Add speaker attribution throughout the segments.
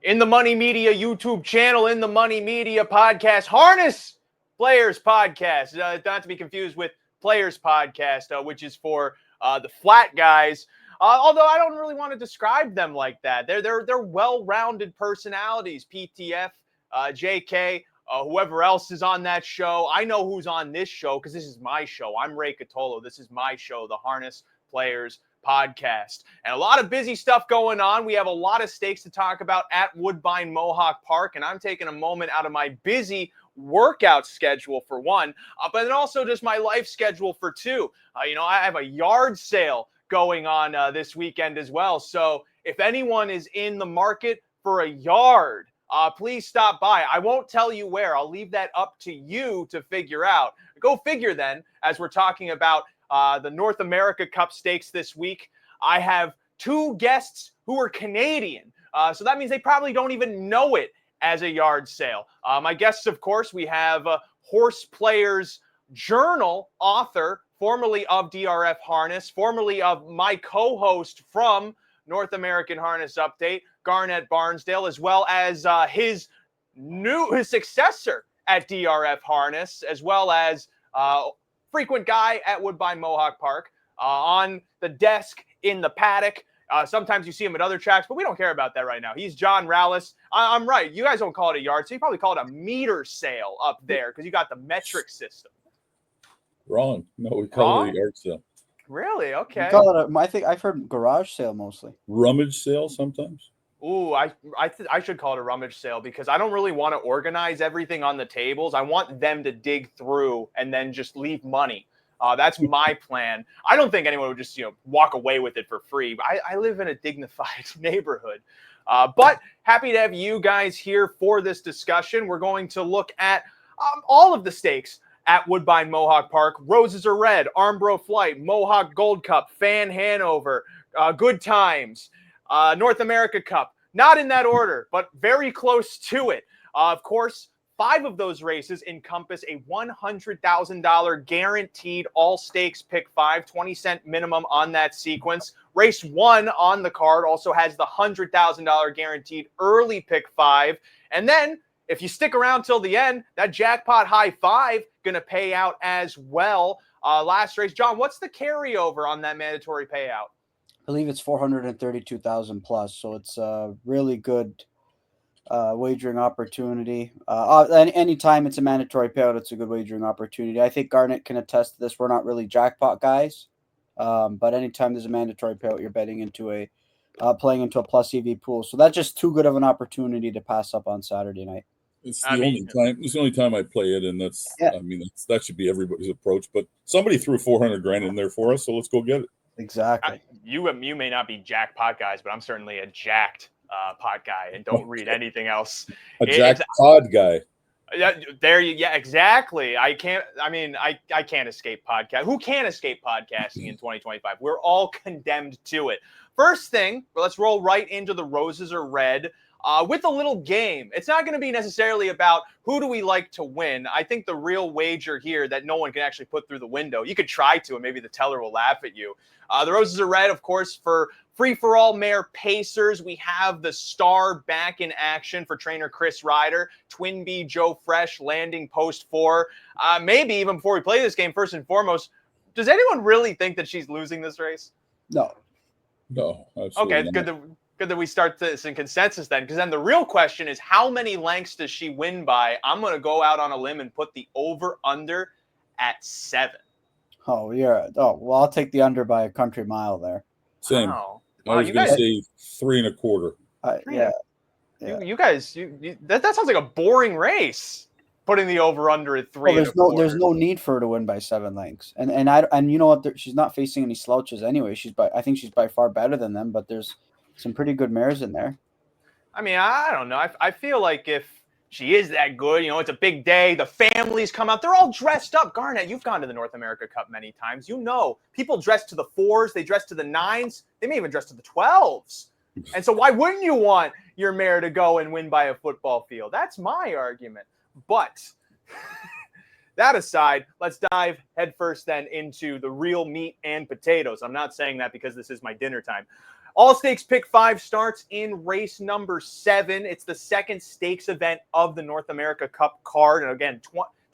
Speaker 1: In the Money Media YouTube channel, In the Money Media podcast, Harness Players podcast, not to be confused with Players podcast, which is for the flat guys. Although I don't really want to describe them like that. They're well-rounded personalities. PTF, JK, whoever else is on that show. I know who's on this show because this is my show. I'm Ray Cotolo. This is my show, the Harness Players podcast. And a lot of busy stuff going on. We have a lot of stakes to talk about at Woodbine Mohawk Park, and I'm taking a moment out of my busy workout schedule for one, but then also just my life schedule for two. I have a yard sale going on this weekend as well. So if anyone is in the market for a yard, please stop by. I won't tell you where. I'll leave that up to you to figure out. Go figure then, as we're talking about the North America Cup stakes this week. I have two guests who are Canadian. So that means they probably don't even know it as a yard sale. My guests, of course, we have Horseplayer's Journal author, formerly of DRF Harness, formerly of my co-host from North American Harness Update, Garnet Barnsdale, as well as his successor at DRF Harness, as well as frequent guy at Woodbine Mohawk Park, on the desk in the paddock. Sometimes you see him at other tracks, but we don't care about that right now. He's John Rallis. I'm right. You guys don't call it a yard sale. You probably call it a meter sale up there because you got the metric system.
Speaker 2: Wrong. No, we call it a yard sale.
Speaker 1: Really? Okay.
Speaker 3: We call it I think I've heard garage sale mostly.
Speaker 2: Rummage sale sometimes.
Speaker 1: Ooh, I should call it a rummage sale because I don't really want to organize everything on the tables. I want them to dig through and then just leave money. That's my plan. I don't think anyone would just walk away with it for free. I live in a dignified neighborhood. But happy to have you guys here for this discussion. We're going to look at all of the stakes at Woodbine Mohawk Park. Roses are red, Armbro Flight, Mohawk Gold Cup, Fan Hanover, Goodtimes, North America Cup. Not in that order, but very close to it. Of course, 5 of those races encompass a $100,000 guaranteed all stakes pick 5, 20-cent minimum on that sequence. Race 1 on the card also has the $100,000 guaranteed early pick 5. And then if you stick around till the end, that jackpot high 5 going to pay out as well. Last race, John, what's the carryover on that mandatory payout?
Speaker 3: I believe it's 432,000 plus, so it's a really good wagering opportunity. Anytime it's a mandatory payout, it's a good wagering opportunity. I think Garnet can attest to this. We're not really jackpot guys, but anytime there's a mandatory payout, you're betting into playing into a plus EV pool. So that's just too good of an opportunity to pass up on Saturday night.
Speaker 2: It's the only time I play it, and that should be everybody's approach. But somebody threw $400,000 in there for us, so let's go get it.
Speaker 3: Exactly.
Speaker 1: You may not be jackpot guys, but I'm certainly a jacked pot guy, and don't read anything else.
Speaker 2: Jacked pod guy.
Speaker 1: Yeah, exactly. I can't escape podcast. Who can escape podcasting in 2025? We're all condemned to it. First thing, let's roll right into the Roses are red. With a little game. It's not going to be necessarily about who do we like to win. I think the real wager here that no one can actually put through the window, you could try to, and maybe the teller will laugh at you. The Roses are red, of course, for free-for-all mare pacers. We have the star back in action for trainer Chris Ryder. Twin B Joe Fresh landing post 4. Maybe even before we play this game, first and foremost, does anyone really think that she's losing this race?
Speaker 3: No.
Speaker 2: No. Okay,
Speaker 1: not. Good that we start this in consensus then, because then the real question is how many lengths does she win by? I'm going to go out on a limb and put the over-under at 7.
Speaker 3: Oh, yeah. Oh, well, I'll take the under by a country mile there.
Speaker 2: Same.
Speaker 1: Wow.
Speaker 2: I was going to say 3 1/4.
Speaker 3: Yeah.
Speaker 1: You guys, that sounds like a boring race. Putting the over/under at 3
Speaker 3: 1/4. There's no need for her to win by 7 lengths, and you know what? She's not facing any slouches anyway. I think she's by far better than them, but there's some pretty good mares in there.
Speaker 1: I mean, I don't know. I feel like if she is that good, it's a big day. The families come out. They're all dressed up. Garnet, you've gone to the North America Cup many times. People dress to the 4s. They dress to the 9s. They may even dress to the 12s. And so why wouldn't you want your mare to go and win by a football field? That's my argument. But that aside, let's dive headfirst then into the real meat and potatoes. I'm not saying that because this is my dinner time. All Stakes Pick 5 starts in race number 7. It's the second stakes event of the North America Cup card. And again,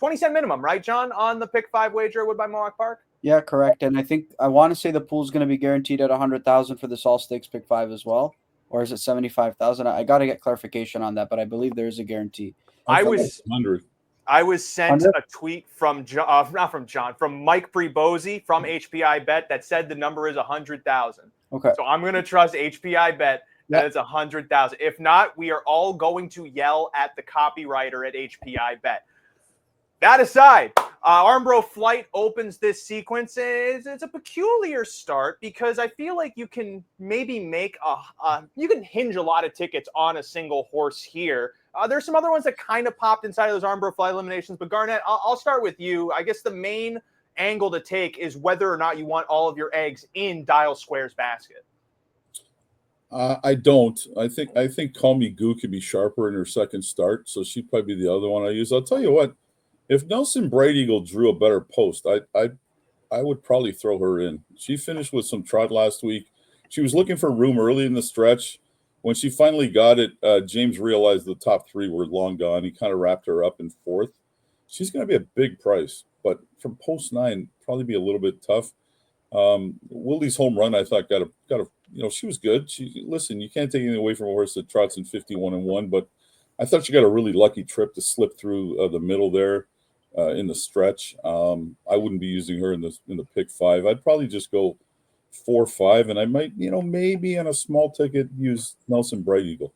Speaker 1: 20-cent minimum, right, John, on the Pick 5 wager at Woodbine Mohawk Park?
Speaker 3: Yeah, correct. And I want to say the pool's going to be guaranteed at 100,000 for this All Stakes Pick 5 as well. Or is it 75,000? I got to get clarification on that, but I believe there is a guarantee.
Speaker 1: I was
Speaker 2: 100.
Speaker 1: I was sent
Speaker 3: 100?
Speaker 1: a tweet from from Mike Brebosi from HPI Bet that said the number is 100,000.
Speaker 3: Okay.
Speaker 1: So I'm going to trust HPI Bet that it's 100,000. If not, we are all going to yell at the copywriter at HPI Bet. That aside, Armbro Flight opens this sequence. It's a peculiar start because I feel like you can maybe make you can hinge a lot of tickets on a single horse here. There's some other ones that kind of popped inside of those Armbro Flight eliminations, but Garnet, I'll start with you. I guess the main angle to take is whether or not you want all of your eggs in Dial Square's basket.
Speaker 2: I don't. I think Call Me Goo could be sharper in her second start, so she'd probably be the other one I use. I'll tell you what. If Nelson Bright Eagle drew a better post, I would probably throw her in. She finished with some trot last week. She was looking for room early in the stretch. When she finally got it, James realized the top 3 were long gone. He kind of wrapped her up in 4th. She's going to be a big price, but from post 9, probably be a little bit tough. Willie's home run, I thought, got a she was good. Listen, you can't take anything away from a horse that trots in 51-1, but I thought she got a really lucky trip to slip through the middle there. In the stretch, I wouldn't be using her in the pick 5. I'd probably just go 4-5, and I might, maybe on a small ticket use Nelson Bright Eagle.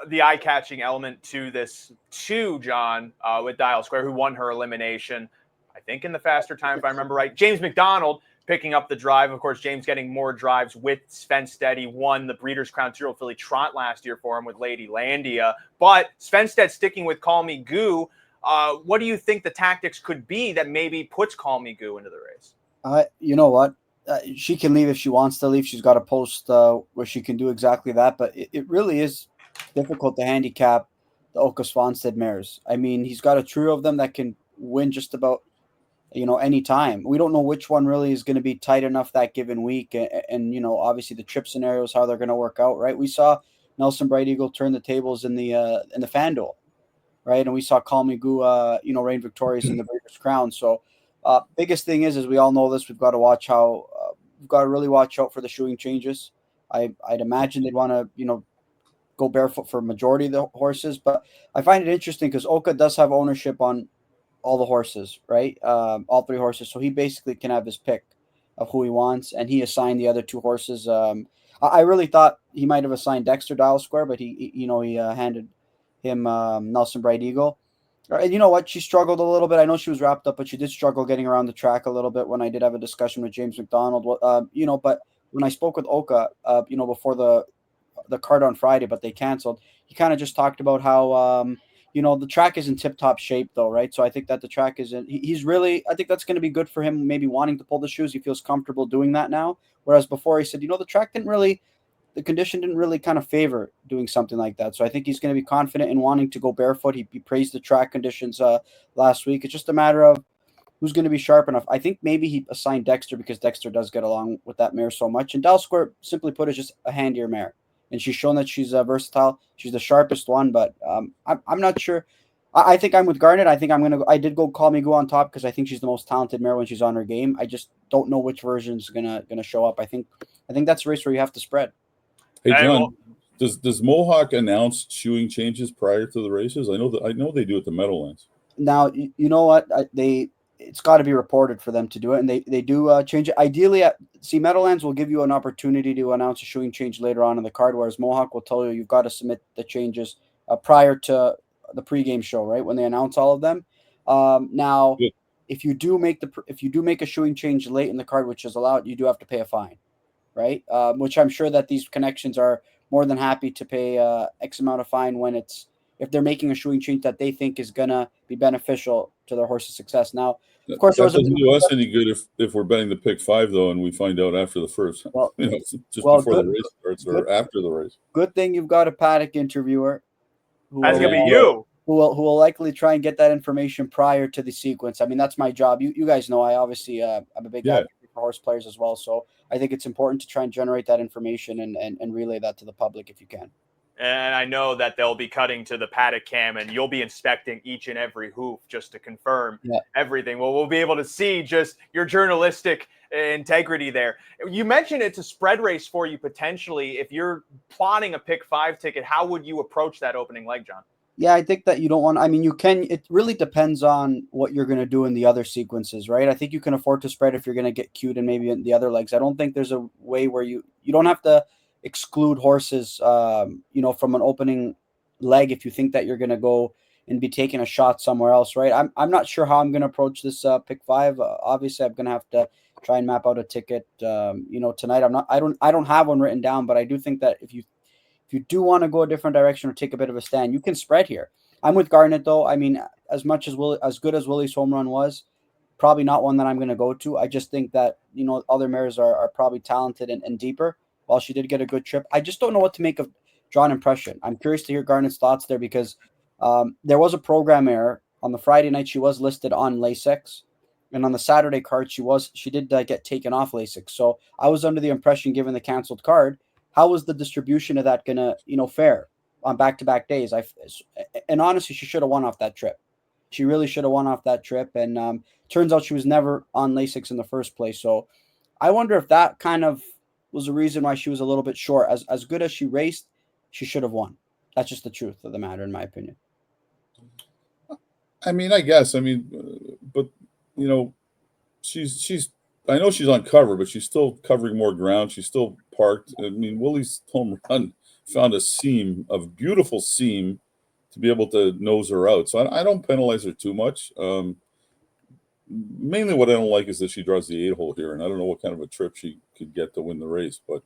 Speaker 1: The eye-catching element to this too, John, with Dial Square, who won her elimination, I think in the faster time, if I remember right. James McDonald picking up the drive. Of course, James getting more drives with Svenstedt. He won the Breeders' Crown 2-year-old filly trot last year for him with Lady Landia. But Svenstedt sticking with Call Me Goo. What do you think the tactics could be that maybe puts Call Me Goo into the race?
Speaker 3: You know what? She can leave if she wants to leave. She's got a post where she can do exactly that. But it really is difficult to handicap the Oka Svanstead mares. I mean, he's got a trio of them that can win just about, any time. We don't know which one really is going to be tight enough that given week. And obviously the trip scenarios, how they're going to work out, right? We saw Nelson Bright Eagle turn the tables in the FanDuel. Right, and we saw Call Me Goo, reign victorious in the Breeders' Crown. So, biggest thing is we all know this. We've got to watch we've got to really watch out for the shoeing changes. I'd imagine they'd want to, go barefoot for a majority of the horses. But I find it interesting because Oka does have ownership on all the horses, right? All 3 horses. So he basically can have his pick of who he wants, and he assigned the other 2 horses. I really thought he might have assigned Dexter Dial Square, but he handed him Nelson Bright Eagle. And you know what? She struggled a little bit. I know she was wrapped up, but she did struggle getting around the track a little bit when I did have a discussion with James McDonald. But when I spoke with Oka, before the card on Friday, but they canceled, he kind of just talked about how, the track is in tip-top shape though, right? So I think that the track is I think that's going to be good for him, maybe wanting to pull the shoes. He feels comfortable doing that now. Whereas before he said, the track the condition didn't really kind of favor doing something like that. So I think he's going to be confident in wanting to go barefoot. He praised the track conditions last week. It's just a matter of who's going to be sharp enough. I think maybe he assigned Dexter because Dexter does get along with that mare so much. And Dial Square, simply put, is just a handier mare. And she's shown that she's versatile. She's the sharpest one, but I'm not sure. I think I'm with Garnet. I did go Call Me Goo on top because I think she's the most talented mare when she's on her game. I just don't know which version's gonna show up. I think that's a race where you have to spread.
Speaker 2: Hey John, does Mohawk announce shoeing changes prior to the races? I know they do at the Meadowlands.
Speaker 3: Now you know what it's got to be reported for them to do it, and they do change it. Ideally, Meadowlands will give you an opportunity to announce a shoeing change later on in the card, whereas Mohawk will tell you you've got to submit the changes prior to the pregame show, right, when they announce all of them. Now,
Speaker 2: yeah.
Speaker 3: if you do make a shoeing change late in the card, which is allowed, you do have to pay a fine. Right, which I'm sure that these connections are more than happy to pay X amount of fine if they're making a shoeing change that they think is gonna be beneficial to their horse's success. Now, of course,
Speaker 2: that doesn't do us any good if we're betting the pick 5 though, and we find out after the first.
Speaker 3: Well,
Speaker 2: before the race starts or after the race.
Speaker 3: Good thing you've got a paddock interviewer.
Speaker 1: That's gonna be you.
Speaker 3: Who will likely try and get that information prior to the sequence. I mean, that's my job. You guys know I obviously I'm a big advocate for horse players as well. So I think it's important to try and generate that information and relay that to the public if you can.
Speaker 1: And I know that they'll be cutting to the paddock cam and you'll be inspecting each and every hoof just to confirm everything. Well, we'll be able to see just your journalistic integrity there. You mentioned it's a spread race for you potentially. If you're plotting a pick 5 ticket, how would you approach that opening leg, John?
Speaker 3: Yeah, I think that you don't want, I mean, you can, it really depends on what you're going to do in the other sequences, right? I think you can afford to spread if you're going to get cute and maybe in the other legs. I don't think there's a way where you don't have to exclude horses, from an opening leg if you think that you're going to go and be taking a shot somewhere else, right? I'm not sure how I'm going to approach this pick 5. Obviously, I'm going to have to try and map out a ticket, tonight. I don't have one written down, but I do think that if you do want to go a different direction or take a bit of a stand, you can spread here. I'm with Garnet though. I mean, as good as Willie's home run was, probably not one that I'm going to go to. I just think that, other mares are probably talented and deeper. While she did get a good trip, I just don't know what to make of Drawn Impression. I'm curious to hear Garnet's thoughts there because there was a program error on the Friday night. She was listed on Lasix, and on the Saturday card, she did get taken off Lasix. So I was under the impression, given the canceled card, how was the distribution of that gonna, fare on back-to-back days? And honestly, she should have won off that trip. She really should have won off that trip. And turns out she was never on Lasix in the first place. So I wonder if that kind of was the reason why she was a little bit short. As good as she raced, she should have won. That's just the truth of the matter, in my opinion.
Speaker 2: I mean, I guess. I mean, but she's. I know she's on cover, but she's still covering more ground. She's still parked. I mean, Willie's home run found a beautiful seam to be able to nose her out. So I don't penalize her too much. Mainly what I don't like is that she draws the 8-hole here, and I don't know what kind of a trip she could get to win the race. But,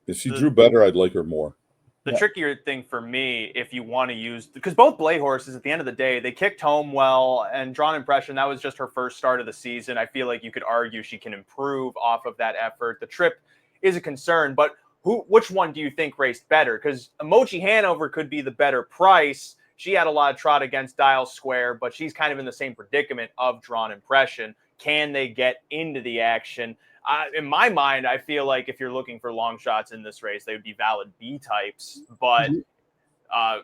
Speaker 2: if she drew better, I'd like her more.
Speaker 1: The trickier thing for me, if you want to use, because both Blay horses at the end of the day, they kicked home well, and Drawn Impression, that was just her first start of the season. I feel like you could argue she can improve off of that effort. The trip is a concern, but which one do you think raced better? Because Emoji Hanover could be the better price. She had a lot of trot against Dial Square, but she's kind of in the same predicament of Drawn Impression. Can they get into the action? In my mind, I feel like if you're looking for long shots in this race, they would be valid B types. But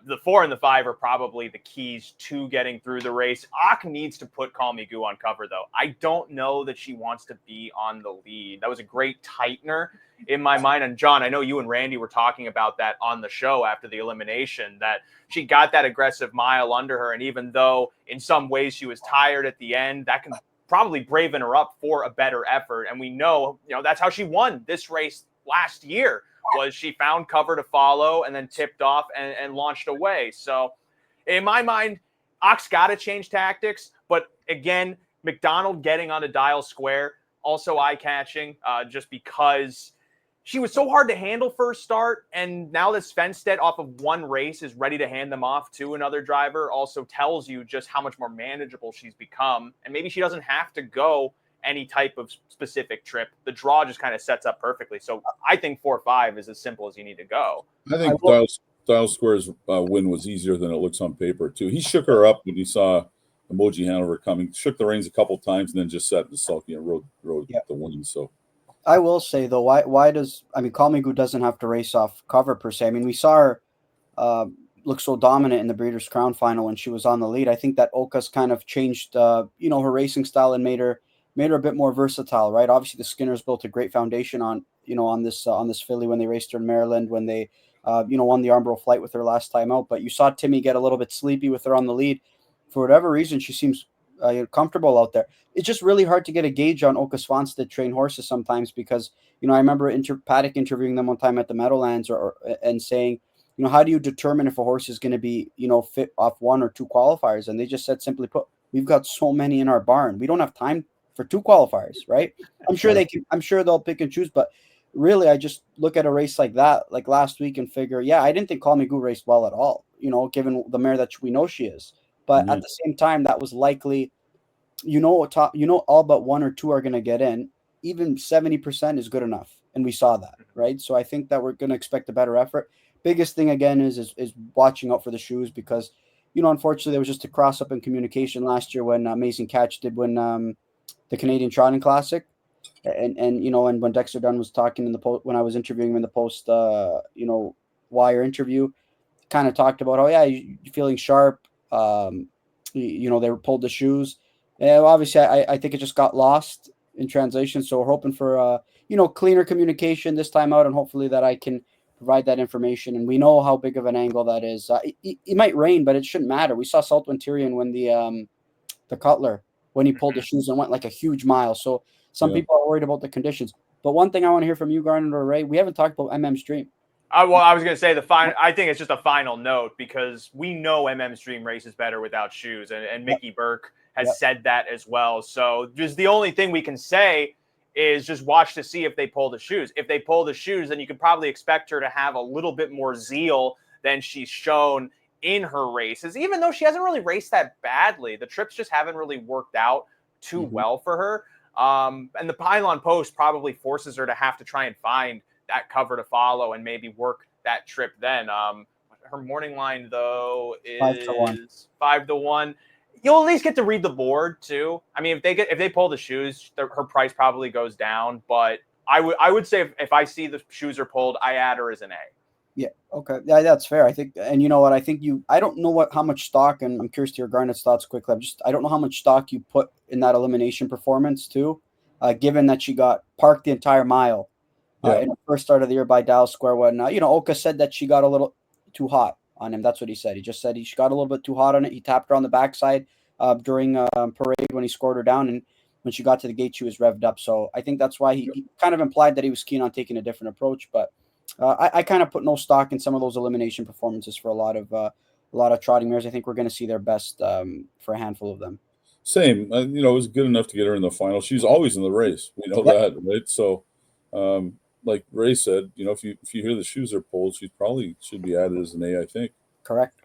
Speaker 1: the 4 and the 5 are probably the keys to getting through the race. Ak needs to put Call Me Goo on cover, though. I don't know that she wants to be on the lead. That was a great tightener in my mind. And John, I know you and Randy were talking about that on the show after the elimination, that she got that aggressive mile under her. And even though in some ways she was tired at the end, that can probably braven her up for a better effort. And we know, that's how she won this race last year, was she found cover to follow and then tipped off and launched away. So in my mind, Ox got to change tactics. But again, McDonald getting onto Dial Square, also eye-catching, just because she was so hard to handle first start. And now that Svenstedt off of one race is ready to hand them off to another driver also tells you just how much more manageable she's become. And maybe she doesn't have to go any type of specific trip. The draw just kind of sets up perfectly. So I think 4-5 is as simple as you need to go.
Speaker 2: I think Dial Square's win was easier than it looks on paper, too. He shook her up when he saw Emoji Hanover coming, shook the reins a couple times, and then just sat in the sulky and rode the win. So
Speaker 3: I will say though, why does Call Me Goo doesn't have to race off cover per se. I mean, we saw her look so dominant in the Breeders' Crown final when she was on the lead. I think that Oka's kind of changed, her racing style and made her a bit more versatile, right? Obviously, the Skinners built a great foundation on this filly when they raced her in Maryland, when they won the Armbro Flight with her last time out. But you saw Timmy get a little bit sleepy with her on the lead. For whatever reason, she seems comfortable out there. It's just really hard to get a gauge on Oka Svanstedt trained horses sometimes because, I remember Paddock interviewing them one time at the Meadowlands and saying, how do you determine if a horse is going to be, fit off 1 or 2 qualifiers? And they just said, simply put, we've got so many in our barn. We don't have time for 2 qualifiers, right? I'm sure they'll pick and choose, but really I just look at a race like that, like last week, and figure, I didn't think Call Me Goo raced well at all, given the mare that we know she is. But at the same time, that was likely, all but 1 or 2 are going to get in. Even 70% is good enough. And we saw that, right? So I think that we're going to expect a better effort. Biggest thing, again, is watching out for the shoes because, unfortunately, there was just a cross-up in communication last year when Amazing Catch did win the Canadian Trotting Classic. And you know, and when Dexter Dunn was talking in the post, when I was interviewing him in the post, you know, wire interview, kind of talked about, oh yeah, you're feeling sharp. You know, they pulled the shoes. Obviously, I think it just got lost in translation. So we're hoping for you know, cleaner communication this time out, and hopefully that I can provide that information. And we know how big of an angle that is. It might rain, but it shouldn't matter. We saw Saltwin Tyrion when the Cutler, when he pulled the shoes and went like a huge mile. So some people are worried about the conditions. But one thing I want to hear from you, Garnet or Ray, we haven't talked about Stream.
Speaker 1: Well, I was going to say I think it's just a final note, because we know Stream races better without shoes, and Mickey Burke has said that as well. So just the only thing we can say is just watch to see if they pull the shoes. If they pull the shoes, then you could probably expect her to have a little bit more zeal than she's shown in her races, even though she hasn't really raced that badly. The trips just haven't really worked out too well for her. And the pylon post probably forces her to have to try and find that cover to follow and maybe work that trip then. Her morning line, though, is 5-1. You'll at least get to read the board too. I mean, if they pull the shoes, her price probably goes down. But I would say if I see the shoes are pulled, I add her as an A.
Speaker 3: Yeah. Okay. Yeah, that's fair. I think, and you know what? I think I don't know how much stock, and I'm curious to hear Garnet's thoughts quickly. I don't know how much stock you put in that elimination performance too, given that she got parked the entire mile in the first start of the year by Dallas Square. When you know, Oka said that she got a little too hot on him. That's what he said. He just said she got a little bit too hot on it. He tapped her on the backside during parade when he scored her down, and when she got to the gate, she was revved up. So I think that's why he kind of implied that he was keen on taking a different approach, but. I kind of put no stock in some of those elimination performances for a lot of trotting mares. I think we're going to see their best for a handful of them.
Speaker 2: Same. You know, it was good enough to get her in the final. She's always in the race. We know that, right? So, like Ray said, you know, if you hear the shoes are pulled, she probably should be added as an A, I think.
Speaker 3: Correct.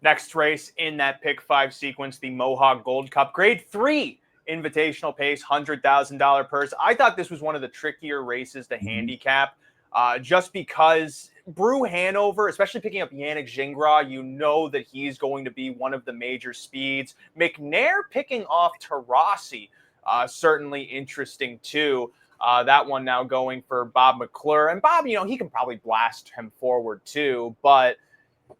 Speaker 1: Next race in that pick 5 sequence, the Mohawk Gold Cup, Grade 3 invitational pace, $100,000 purse. I thought this was one of the trickier races to handicap. Just because Brew Hanover, especially picking up Yannick Gingras, you know that he's going to be one of the major speeds. McNair picking off Tarasi, certainly interesting too. That one now going for Bob McClure. And Bob, you know, he can probably blast him forward too, but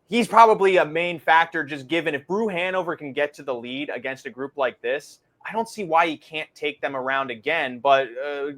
Speaker 1: he's probably a main factor just given if Brew Hanover can get to the lead against a group like this, I don't see why he can't take them around again. But,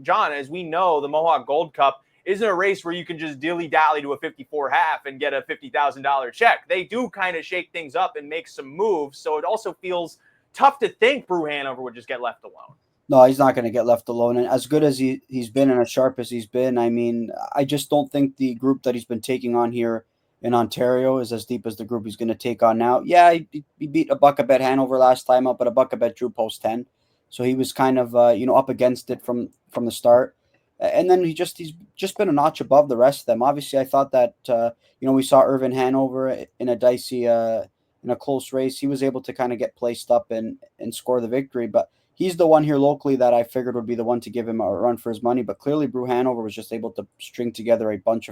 Speaker 1: John, as we know, the Mohawk Gold Cup isn't a race where you can just dilly-dally to a 54.5 and get a $50,000 check. They do kind of shake things up and make some moves, so it also feels tough to think Brew Hanover would just get left alone.
Speaker 3: No, he's not going to get left alone. And as good as he's been and as sharp as he's been, I mean, I just don't think the group that he's been taking on here in Ontario is as deep as the group he's going to take on now. Yeah, he beat Abuckabett Hanover last time up, but Abuckabett drew post 10. So he was kind of, you know, up against it from the start. And then he's just been a notch above the rest of them. Obviously, I thought that, you know, we saw Irvin Hanover in a dicey, in a close race. He was able to kind of get placed up and score the victory. But he's the one here locally that I figured would be the one to give him a run for his money. But clearly, Brew Hanover was just able to string together a bunch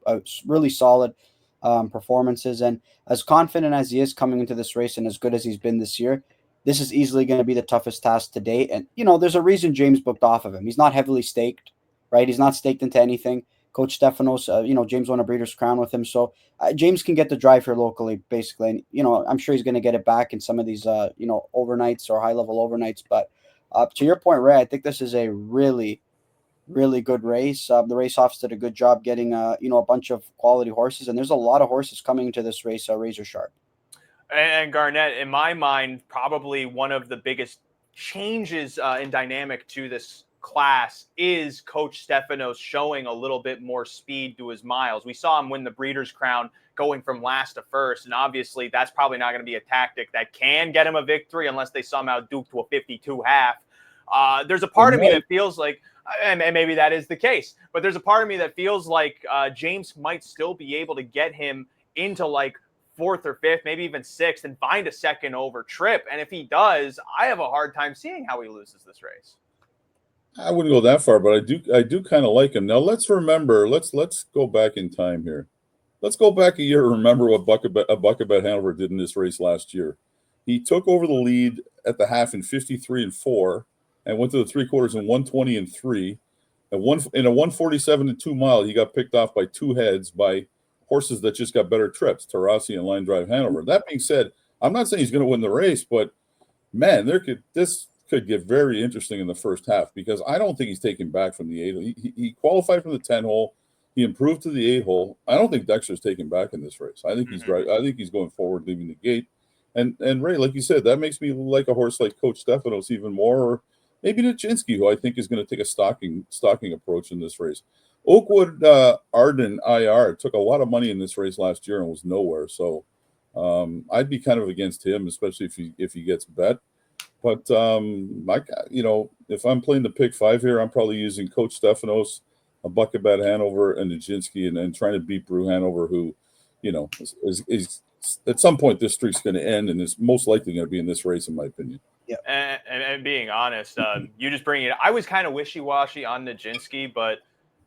Speaker 3: of really solid performances. And as confident as he is coming into this race and as good as he's been this year, this is easily going to be the toughest task to date. And, you know, there's a reason James booked off of him. He's not heavily staked. Right, he's not staked into anything. Coach Stefanos, you know, James won a Breeders' Crown with him, so James can get the drive here locally, basically. And you know, I'm sure he's going to get it back in some of these, you know, overnights or high-level overnights. But to your point, Ray, I think this is a really, really good race. The race office did a good job getting, you know, a bunch of quality horses, and there's a lot of horses coming into this race, razor sharp.
Speaker 1: And Garnet, in my mind, probably one of the biggest changes in dynamic to this class is Coach Stefanos showing a little bit more speed to his miles. We saw him win the Breeders' Crown going from last to first, and obviously that's probably not going to be a tactic that can get him a victory unless they somehow duke to a 52.5. There's a part of me that feels like, and maybe that is the case, but there's a part of me that feels like James might still be able to get him into like 4th or 5th, maybe even 6th, and find a second over trip. And if he does, I have a hard time seeing how he loses this race.
Speaker 2: I wouldn't go that far, but I do kind of like him. Now let's remember, let's go back in time here. Let's go back a year and remember what Abuckabett Hanover did in this race last year. He took over the lead at the half in 53-4, and went to the 3/4 in 1:20 and 3. In a 1:47 and 2 mile, he got picked off by 2 heads by horses that just got better trips, Tarasi and Line Drive Hanover. That being said, I'm not saying he's going to win the race, but man, this could get very interesting in the first half because I don't think he's taken back from the 8 hole. He qualified from the 10 hole. He improved to the 8 hole. I don't think Dexter's taken back in this race. I think he's right. I think he's going forward, leaving the gate. And Ray, like you said, that makes me like a horse like Coach Stefanos even more, or maybe Nijinsky, who I think is going to take a stalking approach in this race. Oakwood Arden IR took a lot of money in this race last year and was nowhere. So I'd be kind of against him, especially if he gets bet. But if I'm playing the pick 5 here, I'm probably using Coach Stefanos, Abuckabett Hanover, and Nijinsky, and then trying to beat Brew Hanover, who, is at some point this streak's going to end and is most likely going to be in this race, in my opinion.
Speaker 1: Yeah, and being honest, you just bring it. I was kind of wishy-washy on Nijinsky, but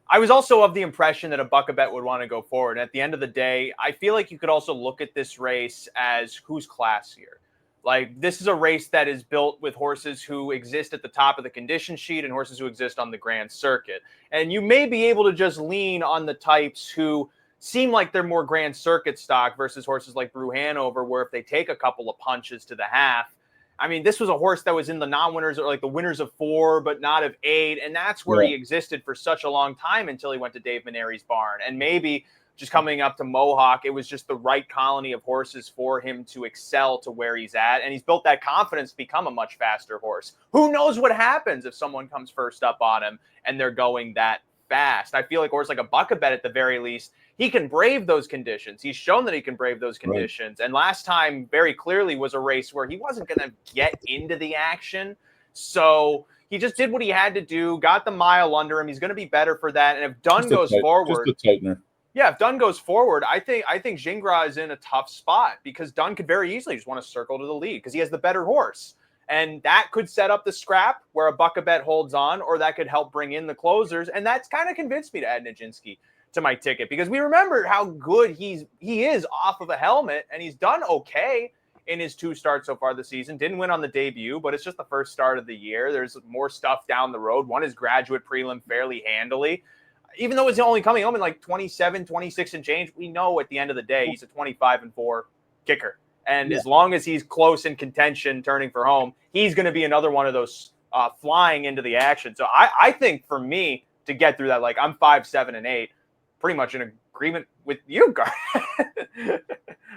Speaker 1: I was also of the impression that Abuckabett would want to go forward. And at the end of the day, I feel like you could also look at this race as who's classier. Like, this is a race that is built with horses who exist at the top of the condition sheet and horses who exist on the Grand Circuit. And you may be able to just lean on the types who seem like they're more Grand Circuit stock versus horses like Brew Hanover, where if they take a couple of punches to the half, I mean, this was a horse that was in the non-winners, or like the winners of 4, but not of 8. And that's where he existed for such a long time until he went to Dave Maneri's barn. And maybe just coming up to Mohawk, it was just the right colony of horses for him to excel to where he's at. And he's built that confidence to become a much faster horse. Who knows what happens if someone comes first up on him and they're going that fast? I feel like a horse like Abuckabett, at the very least, he can brave those conditions. He's shown that he can brave those conditions. Right. And last time, very clearly, was a race where he wasn't going to get into the action. So he just did what he had to do, got the mile under him. He's going to be better for that. And if Dunn goes forward,
Speaker 2: just a tightener.
Speaker 1: Yeah, if Dunn goes forward, I think Gingras is in a tough spot because Dunn could very easily just want to circle to the lead because he has the better horse. And that could set up the scrap where Abuckabett holds on, or that could help bring in the closers. And that's kind of convinced me to add Nijinsky to my ticket because we remember how good he is off of a helmet, and he's done okay in his 2 starts so far this season. Didn't win on the debut, but it's just the first start of the year. There's more stuff down the road. Won his graduate prelim fairly handily. Even though it's only coming home in like 27, 26 and change, we know at the end of the day, he's a 25-4 kicker. And as long as he's close in contention, turning for home, he's going to be another one of those flying into the action. So I think for me to get through that, like I'm 5, 7, and 8, pretty much in agreement with you, Garnet.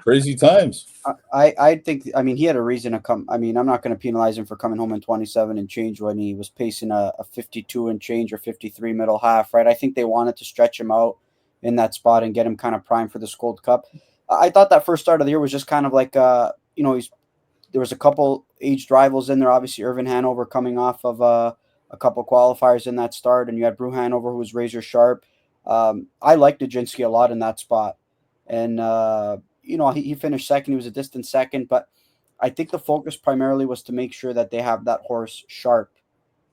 Speaker 2: Crazy times.
Speaker 3: I think, I mean, he had a reason to come. I mean, I'm not going to penalize him for coming home in 27 and change when he was pacing a 52 and change or 53 middle half, right? I think they wanted to stretch him out in that spot and get him kind of primed for this Gold Cup. I thought that first start of the year was just kind of like, there was a couple aged rivals in there. Obviously, Irvin Hanover coming off of a couple qualifiers in that start, and you had Brew Hanover, who was razor sharp. I liked Nijinsky a lot in that spot. And, he finished second. He was a distant second. But I think the focus primarily was to make sure that they have that horse sharp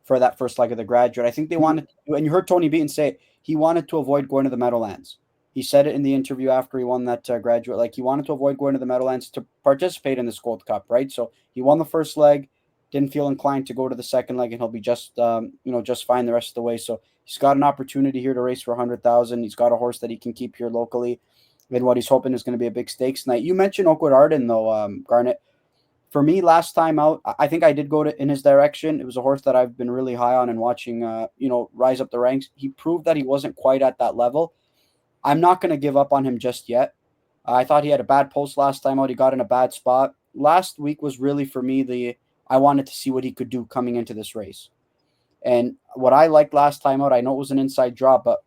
Speaker 3: for that first leg of the graduate. I think they wanted to, and you heard Tony Beaton say it, he wanted to avoid going to the Meadowlands. He said it in the interview after he won that graduate. Like, he wanted to avoid going to the Meadowlands to participate in this Gold Cup, right? So he won the first leg, didn't feel inclined to go to the second leg, and he'll be just fine the rest of the way. So he's got an opportunity here to race for 100,000. He's got a horse that he can keep here locally, and what he's hoping is going to be a big stakes night. You mentioned Oakwood Arden, though, Garnet. For me, last time out, I think I did go in his direction. It was a horse that I've been really high on and watching, rise up the ranks. He proved that he wasn't quite at that level. I'm not going to give up on him just yet. I thought he had a bad post last time out. He got in a bad spot. Last week was really, for me, I wanted to see what he could do coming into this race. And what I liked last time out, I know it was an inside draw, but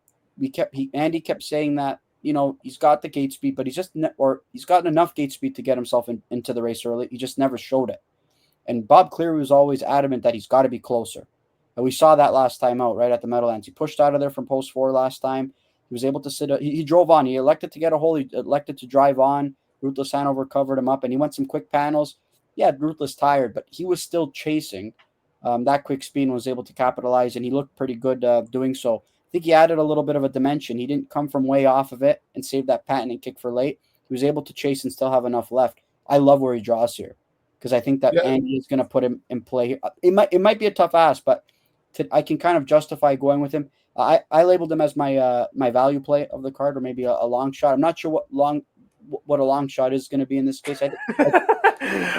Speaker 3: Andy kept saying that, he's got the gate speed, but he's gotten enough gate speed to get himself into the race early. He just never showed it. And Bob Cleary was always adamant that he's got to be closer. And we saw that last time out, right at the Meadowlands. He pushed out of there from post 4 last time. He was able to sit. He drove on. He elected to get a hole. He elected to drive on. Ruthless Hanover covered him up, and he went some quick panels. Yeah, Ruthless tired, but he was still chasing. That quick speed and was able to capitalize, and he looked pretty good doing so. I think he added a little bit of a dimension. He didn't come from way off of it and save that patent and kick for late. He was able to chase and still have enough left. I love where he draws here. because I think that
Speaker 2: Yeah.
Speaker 3: Andy is going to put him in play. It might be a tough ask, but I can kind of justify going with him. I labeled him as my my value play of the card, or maybe a long shot. I'm not sure what a long shot is going to be in this case.
Speaker 1: I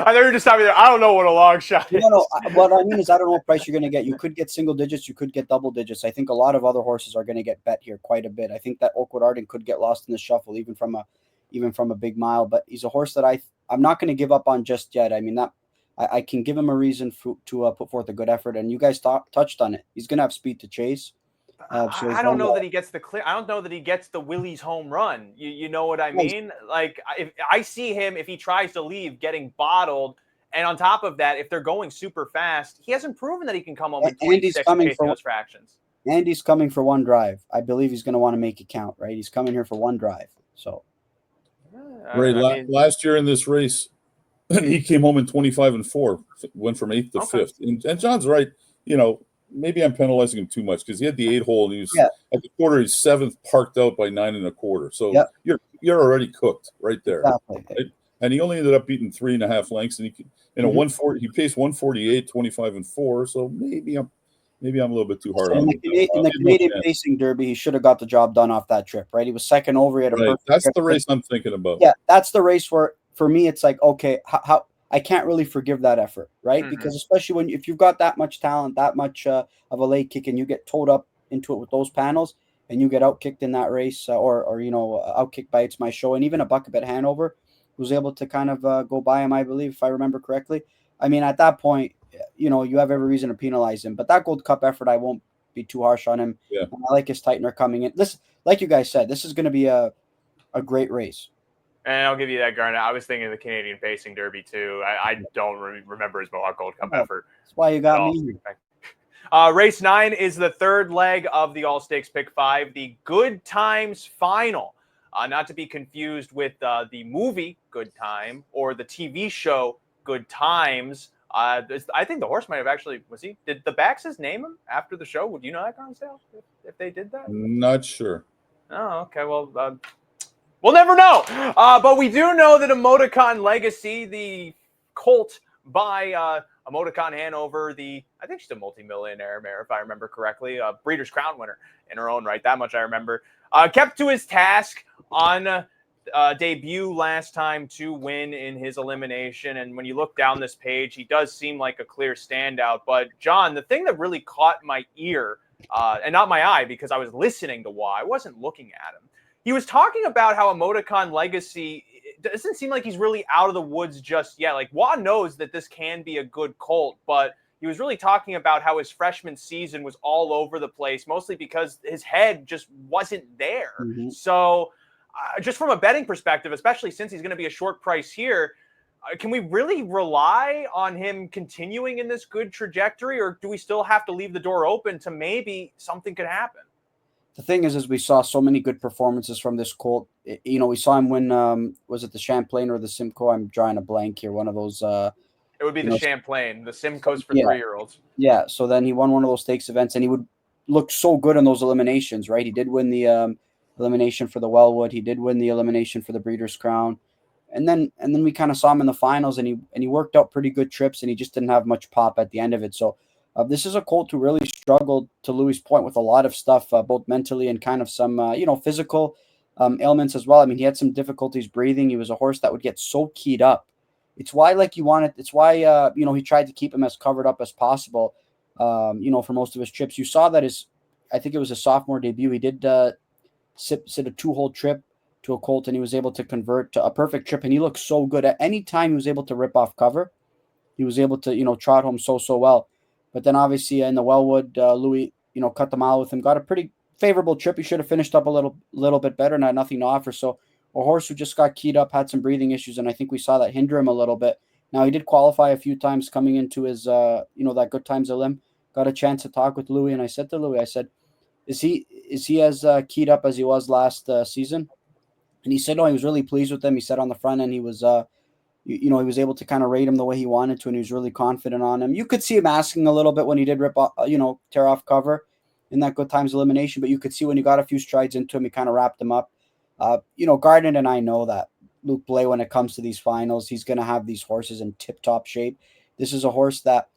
Speaker 1: thought you were just telling me that. I don't know what a long shot is.
Speaker 3: No. What I mean is I don't know what price you're going to get. You could get single digits. You could get double digits. I think a lot of other horses are going to get bet here quite a bit. I think that Oakwood Arden could get lost in the shuffle, even from a big mile. But he's a horse that I'm not going to give up on just yet. I mean, that I can give him a reason to put forth a good effort. And you guys touched on it. He's going to have speed to chase.
Speaker 1: So I don't know that he gets the clear. I don't know that he gets the Willie's home run. You know what I mean? Like, if I see him, if he tries to leave, getting bottled, and on top of that, if they're going super fast, he hasn't proven that he can come home in 26 and chase those fractions.
Speaker 3: And he's coming for one drive. I believe he's going to want to make it count, right? He's coming here for one drive. So,
Speaker 2: last year in this race, he came home in 25-4, went from 8th to 5th. And John's right. Maybe I'm penalizing him too much because he had the 8-hole and he was at the quarter. He's 7th, parked out by 9 1/4. So you're already cooked right there.
Speaker 3: Exactly.
Speaker 2: Right? And he only ended up beating 3.5 lengths, and he 140. He paced 148, 25-4. So maybe I'm a little bit too hard on him.
Speaker 3: In the Canadian Pacing Derby, he should have got the job done off that trip, right? He was second over. He had a perfect
Speaker 2: That's
Speaker 3: trip.
Speaker 2: the race I'm thinking about.
Speaker 3: Yeah, that's the race where for me it's like, okay, how I can't really forgive that effort, right? Mm-hmm. Because especially if you've got that much talent, that much of a late kick, and you get towed up into it with those panels, and you get outkicked in that race, or outkicked by It's My Show, and even Abuckabett Hanover was able to kind of go by him, I believe, if I remember correctly. I mean, at that point, you have every reason to penalize him. But that Gold Cup effort, I won't be too harsh on him.
Speaker 2: Yeah.
Speaker 3: I like his tightener coming in. This, like you guys said, this is going to be a great race.
Speaker 1: And I'll give you that, Garnet. I was thinking of the Canadian Pacing Derby, too. I don't remember his Mohawk Gold Cup effort.
Speaker 3: That's why you got me.
Speaker 1: Race 9 is the third leg of the All-Stakes Pick 5, the Goodtimes Final. Not to be confused with the movie Good Time or the TV show Good Times. I think the horse might have actually, did the Baxes name him after the show? Would you know that, Barnsdale, if they did that?
Speaker 2: Not sure.
Speaker 1: Oh, okay. Well, we'll never know. But we do know that Emoticon Legacy, the colt by Emoticon Hanover, I think she's a multimillionaire mare, if I remember correctly, a Breeders' Crown winner in her own right. That much I remember. Kept to his task on debut last time to win in his elimination. And when you look down this page, he does seem like a clear standout. But, John, the thing that really caught my ear, and not my eye because I was listening to Wah, I wasn't looking at him. He was talking about how Emoticon Legacy, it doesn't seem like he's really out of the woods just yet. Like, Wah knows that this can be a good colt, but he was really talking about how his freshman season was all over the place, mostly because his head just wasn't there. Mm-hmm. So just from a betting perspective, especially since he's going to be a short price here, can we really rely on him continuing in this good trajectory, or do we still have to leave the door open to maybe something could happen?
Speaker 3: The thing is we saw so many good performances from this colt. We saw him win, was it the Champlain or the Simcoe? I'm drawing a blank here. One of those.
Speaker 1: It would be the Champlain. The Simcoe's for 3-year-olds.
Speaker 3: Yeah, so then he won one of those stakes events, and he would look so good in those eliminations, right? He did win the elimination for the Wellwood. He did win the elimination for the Breeders' Crown. And then we kind of saw him in the finals, and he worked out pretty good trips, and he just didn't have much pop at the end of it. So this is a colt who really struggled, to Louis' point, with a lot of stuff, both mentally and kind of some, physical ailments as well. I mean, he had some difficulties breathing. He was a horse that would get so keyed up. It's why, it's why, he tried to keep him as covered up as possible, for most of his trips. You saw that I think it was a sophomore debut. He did sit a 2-hole trip to a colt, and he was able to convert to a perfect trip. And he looked so good. At any time he was able to rip off cover, he was able to, trot home so well. But then obviously in the Wellwood, Louis, cut the mile with him, got a pretty favorable trip. He should have finished up a little bit better and had nothing to offer. So a horse who just got keyed up, had some breathing issues, and I think we saw that hinder him a little bit. Now, he did qualify a few times coming into his, that Good Times Elim. Got a chance to talk with Louis, and I said to Louis, is he as keyed up as he was last season? And he said, no, he was really pleased with him. He said on the front end he was, he was able to kind of rate him the way he wanted to, and he was really confident on him. You could see him asking a little bit when he did rip off, tear off cover in that Good Times elimination, but you could see when he got a few strides into him, he kind of wrapped him up. Garnet and I know that Luke Blais when it comes to these finals. He's going to have these horses in tip-top shape. This is a horse that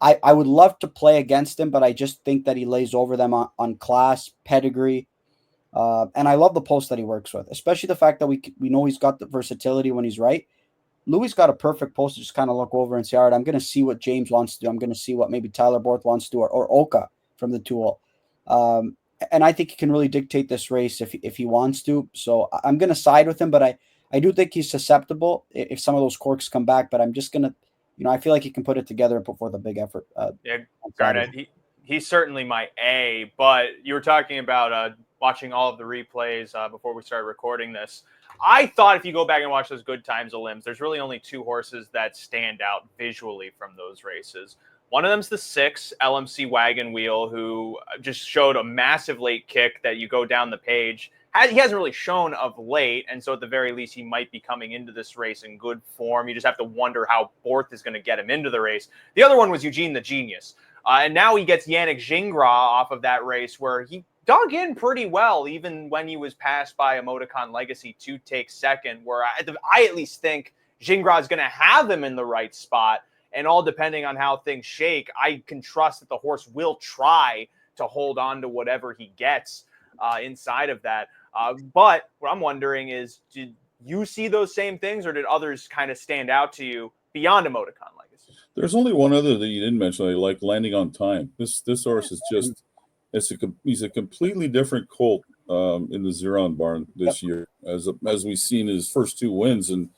Speaker 3: I would love to play against him, but I just think that he lays over them on class, pedigree, and I love the post that he works with, especially the fact that we know he's got the versatility when he's right. Louis got a perfect post to just kind of look over and say, all right, I'm going to see what James wants to do. I'm going to see what maybe Tyler Borth wants to do, or Oka from the Tool. And I think he can really dictate this race if he wants to. So I'm going to side with him, but I do think he's susceptible if some of those corks come back. But I'm just going to, I feel like he can put it together and put forth a big effort.
Speaker 1: Garnet, he's certainly my A, but you were talking about watching all of the replays before we started recording this. I thought if you go back and watch those Good Times Limbs, there's really only two horses that stand out visually from those races. One of them's the 6, LMC Wagon Wheel, who just showed a massive late kick that you go down the page. He hasn't really shown of late, and so at the very least, he might be coming into this race in good form. You just have to wonder how Borth is going to get him into the race. The other one was Eugene the Genius, and now he gets Yannick Gingras off of that race where he dug in pretty well, even when he was passed by Emoticon Legacy to take second, where I at least think Gingras is going to have him in the right spot. And all depending on how things shake, I can trust that the horse will try to hold on to whatever he gets inside of that. But what I'm wondering is, did you see those same things, or did others kind of stand out to you beyond Emoticon Legacy?
Speaker 2: There's only one other that you didn't mention. I like Landing on Time. This horse is just he's a completely different colt in the Zeron barn this year, as we've seen his first 2 wins, and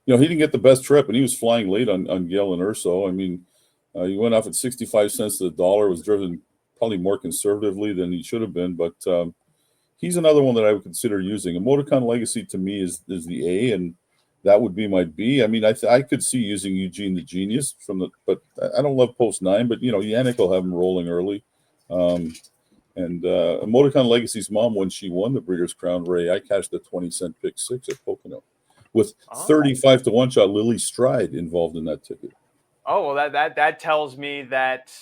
Speaker 2: he didn't get the best trip, and he was flying late on Yale and Urso. I mean, he went off at 65 cents to the dollar, was driven probably more conservatively than he should have been, but he's another one that I would consider using. Emoticon Legacy to me is the A, and that would be my B. I mean, I could see using Eugene the Genius but I don't love post 9, but Yannick will have him rolling early. And Emoticon Legacy's mom, when she won the Breeders' Crown, Ray, I cashed a 20-cent pick 6 at Pocono with 35 to 1 shot Lily Stride involved in that ticket.
Speaker 1: Oh, well, that tells me that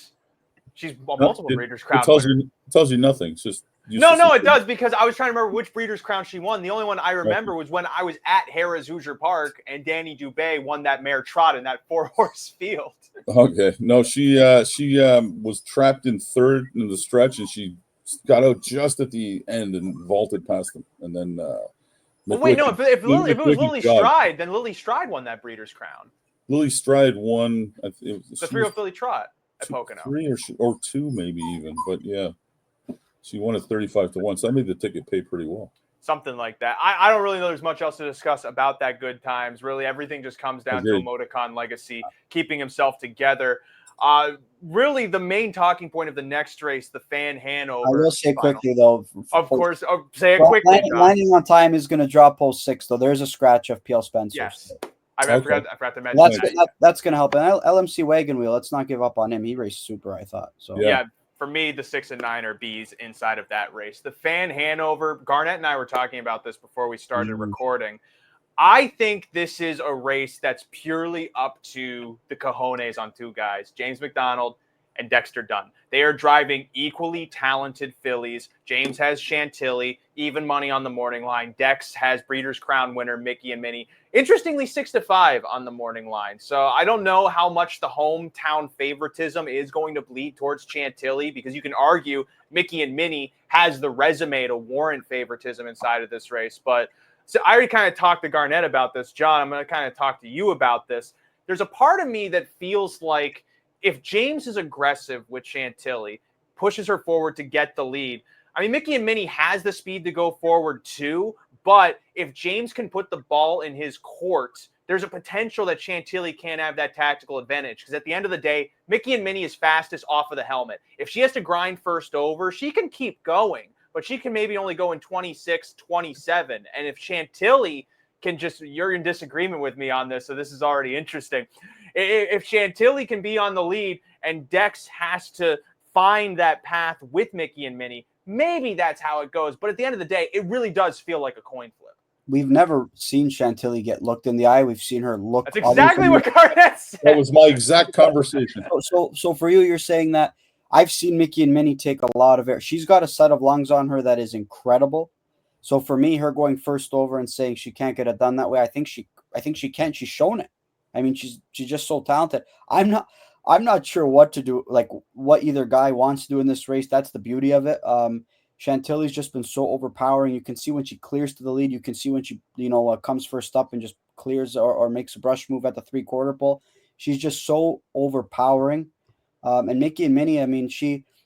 Speaker 1: she's multiple Breeders' Crown.
Speaker 2: It tells you nothing. It's just
Speaker 1: no, it does, because I was trying to remember which Breeders' Crown she won. The only one I remember was when I was at Harrah's Hoosier Park and Danny Dubé won that mare Trot in that 4-horse field.
Speaker 2: Okay, no, she was trapped in third in the stretch, and she got out just at the end and vaulted past them, and then.
Speaker 1: Well, wait, no. If it was Lily Stride, then Lily Stride won that Breeders' Crown.
Speaker 2: Lily Stride won the
Speaker 1: 3-0 Filly Trot at Pocono.
Speaker 2: 3 or 2 maybe even, but yeah, she won at 35 to 1. So I made the ticket pay pretty well.
Speaker 1: Something like that. I don't really know there's much else to discuss about that Good Times. Really, everything just comes down to Emoticon Legacy keeping himself together. Really, the main talking point of the next race, the Fan Hanover.
Speaker 3: I will say quickly, though.
Speaker 1: Of course. Say it quickly.
Speaker 3: Landing on Time is going to drop post 6, though. There's a scratch of PL Spencer.
Speaker 1: Yes. I forgot to mention
Speaker 3: that's going to help. And LMC Wagon Wheel, let's not give up on him. He raced super, I thought. So
Speaker 1: yeah, for me, the 6 and 9 are B's inside of that race. The Fan Hanover, Garnet and I were talking about this before we started recording. I think this is a race that's purely up to the cojones on 2 guys, James McDonald and Dexter Dunn. They are driving equally talented fillies. James has Chantilly, even money on the morning line. Dex has Breeders' Crown winner Miki and Minnie. Interestingly, 6-5 on the morning line. So I don't know how much the hometown favoritism is going to bleed towards Chantilly, because you can argue Miki and Minnie has the resume to warrant favoritism inside of this race. But so I already kind of talked to Garnet about this. John, I'm going to kind of talk to you about this. There's a part of me that feels like if James is aggressive with Chantilly, pushes her forward to get the lead. I mean, Miki and Minnie has the speed to go forward too, but if James can put the ball in his court, there's a potential that Chantilly can't have that tactical advantage, because at the end of the day, Miki and Minnie is fastest off of the helmet. If she has to grind first over, she can keep going, but she can maybe only go in 26, 27. And if Chantilly can just, you're in disagreement with me on this, so this is already interesting. If Chantilly can be on the lead and Dex has to find that path with Miki and Minnie, maybe that's how it goes. But at the end of the day, it really does feel like a coin flip.
Speaker 3: We've never seen Chantilly get looked in the eye. We've seen her look.
Speaker 1: That's exactly what Garnet said.
Speaker 2: That was my exact conversation.
Speaker 3: So for you're saying that I've seen Miki and Minnie take a lot of air. She's got a set of lungs on her that is incredible. So for me, her going first over and saying she can't get it done that way, I think she can. She's shown it. I mean, she's just so talented. I'm not sure what to do, like what either guy wants to do in this race. That's the beauty of it. Chantilly's just been so overpowering. You can see when she clears to the lead. You can see when she, comes first up and just clears or makes a brush move at the 3/4 pole. She's just so overpowering. And Miki and Minnie, I mean,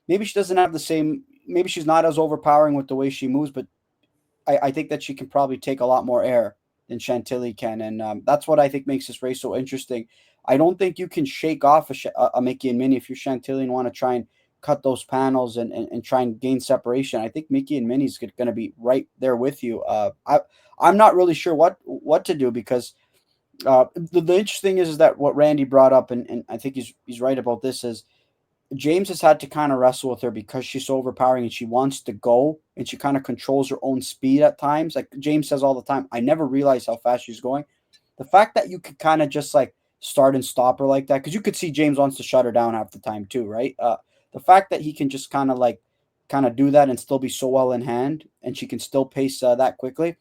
Speaker 3: maybe she doesn't have the same, maybe she's not as overpowering with the way she moves, but I think that she can probably take a lot more air than Chantilly can. And that's what I think makes this race so interesting. I don't think you can shake off a Miki and Minnie if you're Chantilly and want to try and cut those panels and try and gain separation. I think Miki and Minnie's going to be right there with you. I'm not really sure what to do because the interesting is that what Randy brought up, and I think he's right about this, is James has had to kind of wrestle with her because she's so overpowering and she wants to go and she kind of controls her own speed at times. Like James says all the time, I never realized how fast she's going. The fact that you could kind of just like start and stop her like that, because you could see James wants to shut her down half the time too, right? The fact that he can just kind of do that and still be so well in hand and she can still pace that quickly.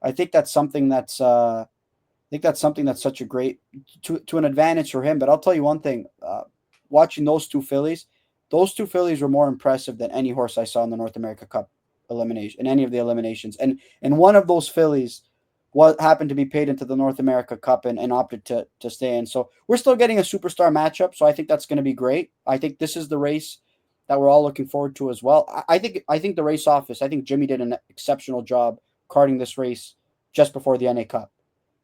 Speaker 3: I think that's something that's such a great to an advantage for him. But I'll tell you one thing, watching those two fillies were more impressive than any horse I saw in the North America Cup elimination, in any of the eliminations. And one of those fillies happened to be paid into the North America Cup and opted to stay in. So we're still getting a superstar matchup. So I think that's going to be great. I think this is the race that we're all looking forward to as well. I think the race office, I think Jimmy did an exceptional job carting this race just before the NA Cup,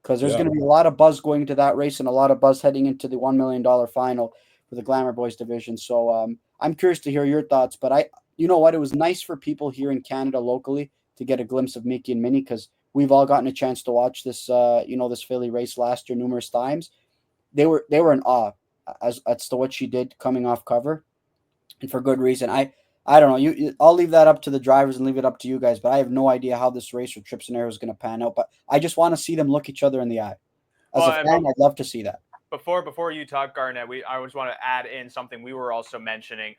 Speaker 3: because there's going to be a lot of buzz going into that race and a lot of buzz heading into the $1 million final for the Glamour Boys division. So I'm curious to hear your thoughts, but you know what? It was nice for people here in Canada locally to get a glimpse of Miki and Minnie, because we've all gotten a chance to watch this, this filly race last year numerous times. They were in awe as to what she did coming off cover, and for good reason. I don't know. I'll leave that up to the drivers and leave it up to you guys, but I have no idea how this race with Trips and Arrows is going to pan out. But I just want to see them look each other in the eye. As a fan, I'd love to see that.
Speaker 1: Before you talk, Garnet, I just want to add in something we were also mentioning.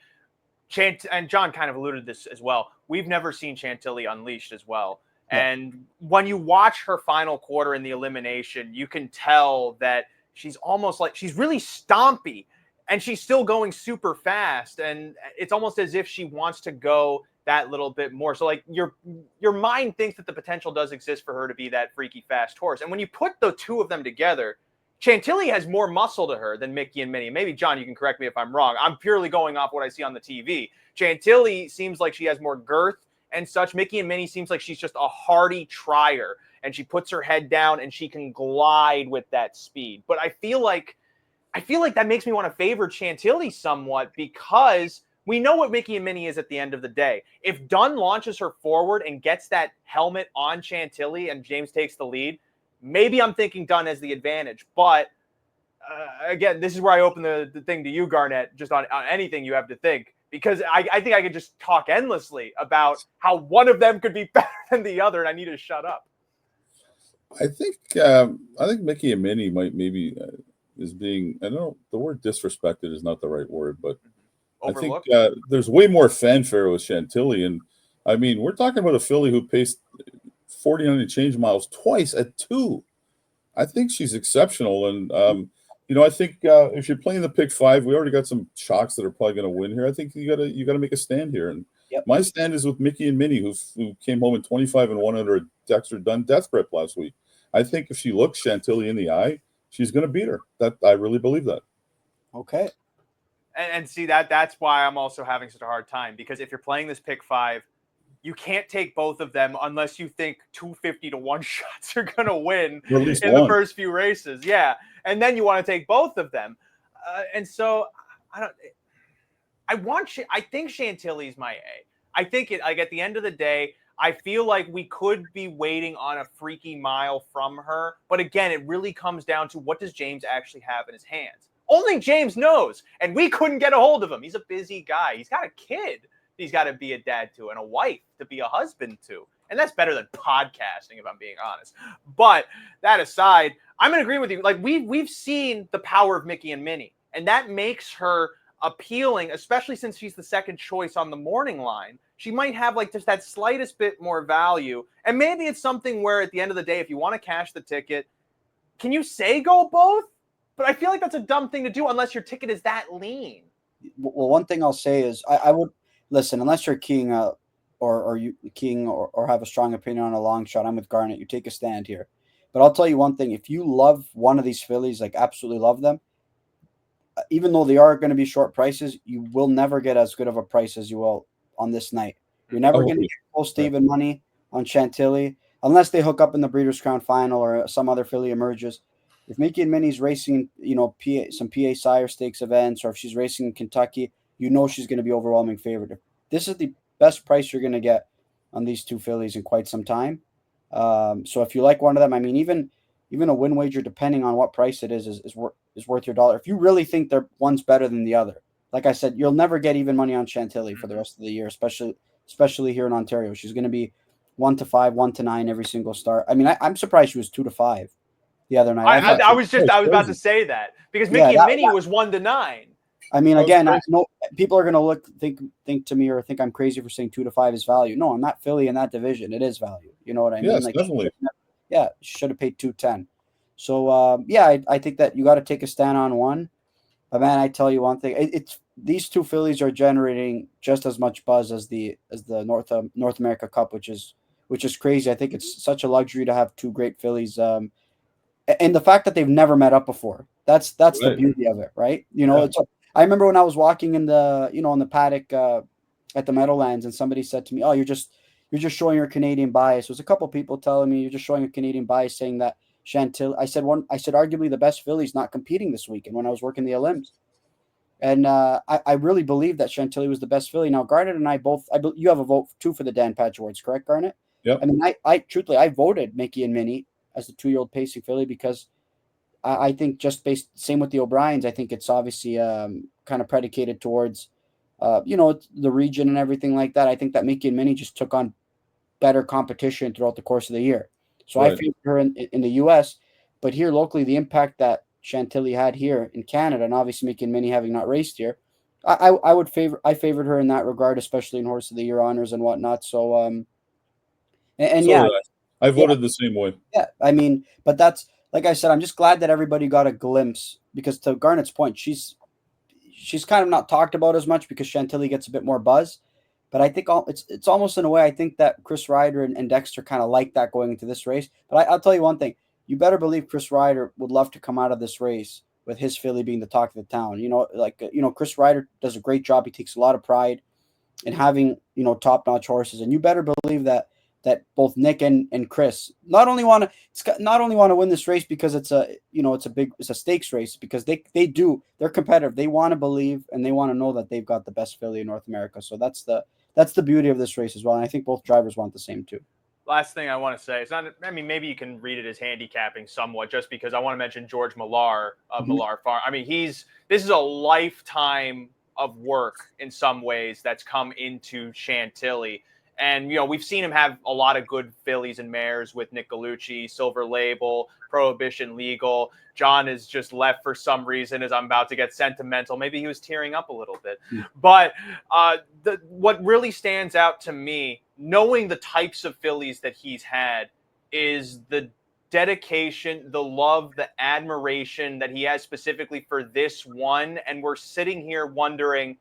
Speaker 1: And John kind of alluded to this as well. We've never seen Chantilly unleashed as well. Yeah. And when you watch her final quarter in the elimination, you can tell that she's almost like she's really stompy and she's still going super fast. And it's almost as if she wants to go that little bit more. So like your mind thinks that the potential does exist for her to be that freaky fast horse. And when you put the two of them together, Chantilly has more muscle to her than Miki and Minnie. Maybe, John, you can correct me if I'm wrong. I'm purely going off what I see on the TV. Chantilly seems like she has more girth and such. Miki and Minnie seems like she's just a hardy trier, and she puts her head down and she can glide with that speed. But I feel like that makes me want to favor Chantilly somewhat, because we know what Miki and Minnie is at the end of the day. If Dunn launches her forward and gets that helmet on Chantilly and James takes the lead, maybe I'm thinking Dunn has the advantage. But again, this is where I open the thing to you, Garnet, just on anything you have to think, because I think I could just talk endlessly about how one of them could be better than the other, and I need to shut up.
Speaker 2: I think Miki and Minnie might maybe is being, I don't know, the word disrespected is not the right word, but
Speaker 1: overlooked.
Speaker 2: I think there's way more fanfare with Chantilly. And I mean, we're talking about a filly who paced 49 and change miles twice at 2. I think she's exceptional. And, I think if you're playing the pick 5, we already got some chalks that are probably going to win here. I think you got to make a stand here. And my stand is with Miki and Minnie, who came home in 25-1 under a Dexter Dunn death grip last week. I think if she looks Chantilly in the eye, she's going to beat her. I really believe that.
Speaker 3: Okay.
Speaker 1: And see, that's why I'm also having such a hard time, because if you're playing this pick 5, you can't take both of them unless you think 250-1 shots are going to win in the first few races. Yeah. And then you want to take both of them. And so I think Chantilly's my A. I think at the end of the day, I feel like we could be waiting on a freaky mile from her. But again, it really comes down to, what does James actually have in his hands? Only James knows. And we couldn't get a hold of him. He's a busy guy. He's got a kid he's got to be a dad to, and a wife to be a husband to. And that's better than podcasting, if I'm being honest. But that aside, I'm going to agree with you. Like, we've seen the power of Miki and Minnie, and that makes her appealing, especially since she's the second choice on the morning line. she might have like just that slightest bit more value. And maybe it's something where at the end of the day, if you want to cash the ticket, can you say go both? But I feel like that's a dumb thing to do unless your ticket is that lean.
Speaker 3: Well, one thing I'll say is I would listen, unless you're keying or you keying or have a strong opinion on a long shot. I'm with Garnet. You take a stand here. But I'll tell you one thing. If you love one of these fillies, like absolutely love them, even though they are going to be short prices, you will never get as good of a price as you will on this night. You're never going to get close to even money on Chantilly unless they hook up in the Breeders' Crown Final or some other filly emerges. If Miki and Minnie's racing, some PA Sire Stakes events, or if she's racing in Kentucky, she's going to be overwhelming favorite. This is the best price you're going to get on these two fillies in quite some time. So if you like one of them, I mean, even a win wager, depending on what price it is worth your dollar. If you really think one's better than the other, like I said, you'll never get even money on Chantilly for the rest of the year, especially here in Ontario. She's going to be 1-5, 1-9 every single start. I mean, I'm surprised she was 2-5 the other night.
Speaker 1: I was about to say that because Miki and Minnie was 1-9.
Speaker 3: I mean, again, I know people are going to think to me or think I'm crazy for saying 2-5 is value. No, on that filly in that division, it is value. You know what I mean?
Speaker 2: Yes, definitely.
Speaker 3: Should have paid 210. So I think that you got to take a stand on one. But man, I tell you one thing: it's these two fillies are generating just as much buzz as the North America Cup, which is crazy. I think it's such a luxury to have two great fillies. And the fact that they've never met up before, that's right. The beauty of it, right? I remember when I was walking in the in the paddock at the Meadowlands, and somebody said to me, "Oh, you're just showing your Canadian bias." There was a couple people telling me you're just showing a Canadian bias, saying that Chantilly. I said arguably the best filly's not competing this weekend when I was working the Olymps, and I really believe that Chantilly was the best filly. Now Garnet and I both, you have a vote too for the Dan Patch Awards, correct, Garnet?
Speaker 2: Yep.
Speaker 3: I mean, I truthfully I voted Miki and Minnie as the 2-year-old pacing filly because I think just based same with the O'Briens. I think it's obviously kind of predicated towards the region and everything like that. I think that Miki and Minnie just took on better competition throughout the course of the year. So right. I favored her in the U.S., but here locally, the impact that Chantilly had here in Canada, and obviously Miki and Minnie having not raced here, I favored her in that regard, especially in Horse of the Year honors and whatnot. So
Speaker 2: I voted the same way.
Speaker 3: Yeah, I mean, but that's like I said, I'm just glad that everybody got a glimpse because to Garnet's point, she's kind of not talked about as much because Chantilly gets a bit more buzz. But I think it's almost in a way I think that Chris Ryder and Dexter kind of like that going into this race. But I'll tell you one thing: you better believe Chris Ryder would love to come out of this race with his filly being the talk of the town. Chris Ryder does a great job. He takes a lot of pride in having top-notch horses, and you better believe that both Nick and Chris not only want to win this race because it's a stakes race, because they're competitive. They want to believe and they want to know that they've got the best filly in North America. So that's the beauty of this race as well. And I think both drivers want the same too.
Speaker 1: Last thing I want to say, maybe you can read it as handicapping somewhat, just because I want to mention George Millar of Millar Farm. I mean, this is a lifetime of work in some ways that's come into Chantilly. And, we've seen him have a lot of good fillies and mares with Nick Galucci, Silver Label, Prohibition Legal. John has just left for some reason as I'm about to get sentimental. Maybe he was tearing up a little bit. But what really stands out to me, knowing the types of fillies that he's had, is the dedication, the love, the admiration that he has specifically for this one. And we're sitting here wondering,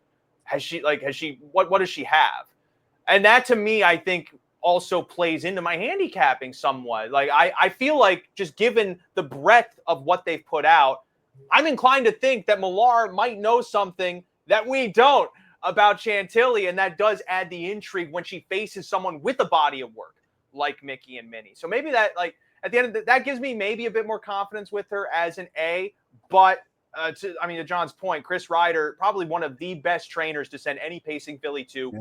Speaker 1: what does she have? And that, to me, I think also plays into my handicapping somewhat. Like, I feel like just given the breadth of what they've put out, I'm inclined to think that Millar might know something that we don't about Chantilly, and that does add the intrigue when she faces someone with a body of work like Miki and Minnie. So maybe that, at the end of that gives me maybe a bit more confidence with her as an A. But to John's point, Chris Ryder, probably one of the best trainers to send any pacing filly to. Yeah.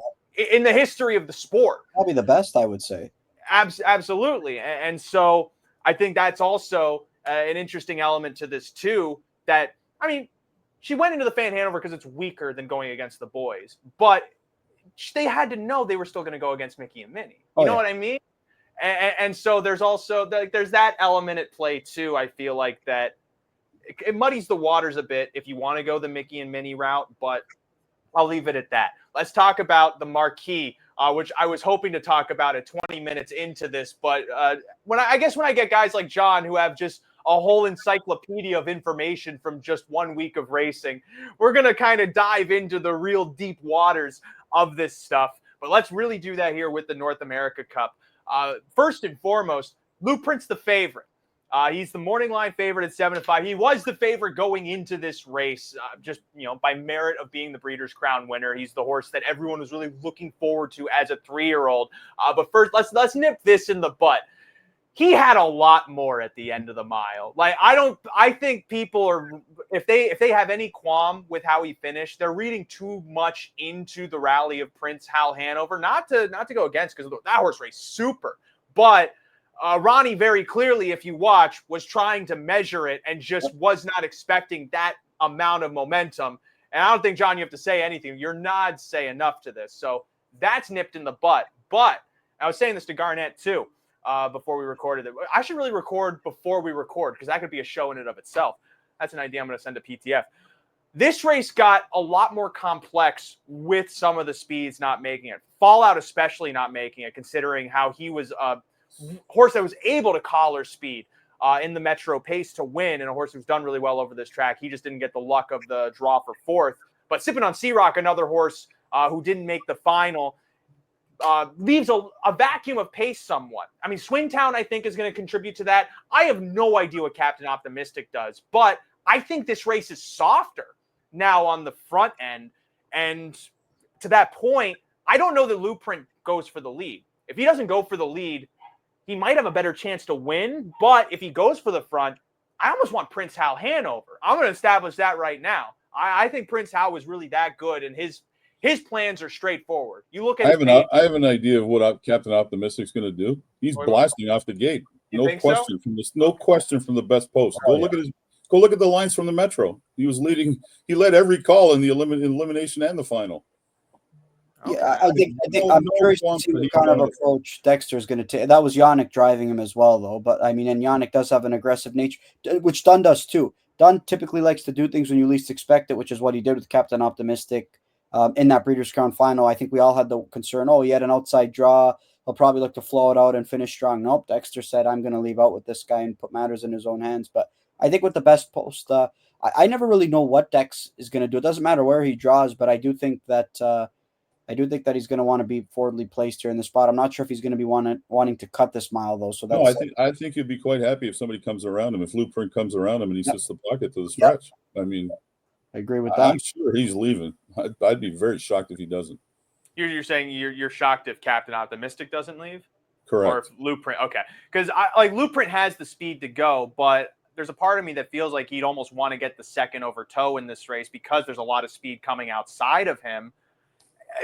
Speaker 1: In the history of the sport.
Speaker 3: Probably the best, I would say.
Speaker 1: Absolutely. And so I think that's also an interesting element to this too, that, she went into the Fan Hanover because it's weaker than going against the boys, but they had to know they were still going to go against Miki and Minnie. You know what I mean? And so there's also, there's that element at play too. I feel like that it muddies the waters a bit if you want to go the Miki and Minnie route, but I'll leave it at that. Let's talk about the marquee which I was hoping to talk about at 20 minutes into this. But when I get guys like John who have just a whole encyclopedia of information from just 1 week of racing, we're going to kind of dive into the real deep waters of this stuff. But let's really do that here with the North America Cup. First and foremost, Blueprint's the favorite. He's the morning line favorite at 7-5. He was the favorite going into this race, just by merit of being the Breeders' Crown winner. He's the horse that everyone was really looking forward to as a 3-year-old. But first, let's nip this in the butt. He had a lot more at the end of the mile. I think people are, if they have any qualm with how he finished, they're reading too much into the rally of Prince Hal Hanover. Not to go against, because that horse raced super, but Ronnie very clearly, if you watch, was trying to measure it and just was not expecting that amount of momentum. And I don't think, John, you have to say anything. Your nods say enough to this. So that's nipped in the butt. But I was saying this to Garnet too before we recorded it. I should really record before we record, because that could be a show in and of itself. That's an idea I'm going to send to PTF. This race got a lot more complex with some of the speeds not making it. Fallout especially not making it, considering how he was horse that was able to collar speed in the Metro pace to win, and a horse who's done really well over this track. He just didn't get the luck of the draw for fourth. But Sippin' on Sea Rock, another horse who didn't make the final, leaves a vacuum of pace somewhat. I mean, Swingtown, I think, is going to contribute to that. I have no idea what Captain Optimistic does, but I think this race is softer now on the front end. And to that point, I don't know that Blueprint goes for the lead. If he doesn't go for the lead, he might have a better chance to win. But if he goes for the front, I almost want Prince Hal Hanover. I'm going to establish that right now. I think Prince Hal was really that good, and his plans are straightforward. You look at
Speaker 2: I have an idea of what Captain Optimistic's going to do. He's blasting off the gate. No question from the best post. Go look at the lines from the Metro. He was leading. He led every call in the elimination and the final.
Speaker 3: Yeah, I think I'm curious to see what kind of approach Dexter is going to take. That was Yannick driving him as well, though. But I mean, and Yannick does have an aggressive nature, which Dunn does too. Dunn typically likes to do things when you least expect it, which is what he did with Captain Optimistic in that Breeders' Crown final. I think we all had the concern, he had an outside draw. He'll probably look to flow it out and finish strong. Nope, Dexter said, I'm going to leave out with this guy and put matters in his own hands. But I think with the best post, I never really know what Dex is going to do. It doesn't matter where he draws, but I do think that he's going to want to be forwardly placed here in the spot. I'm not sure if he's going to be wanting to cut this mile, though. So that's
Speaker 2: I think he'd be quite happy if somebody comes around him. If Blueprint comes around him and he sits the pocket to the stretch. Yep. I mean,
Speaker 3: I agree with that.
Speaker 2: I'm sure he's leaving. I'd be very shocked if he doesn't.
Speaker 1: You're saying you're shocked if Captain Optimistic doesn't leave?
Speaker 2: Correct.
Speaker 1: Or if Blueprint, okay. Because Blueprint has the speed to go, but there's a part of me that feels like he'd almost want to get the second over toe in this race because there's a lot of speed coming outside of him.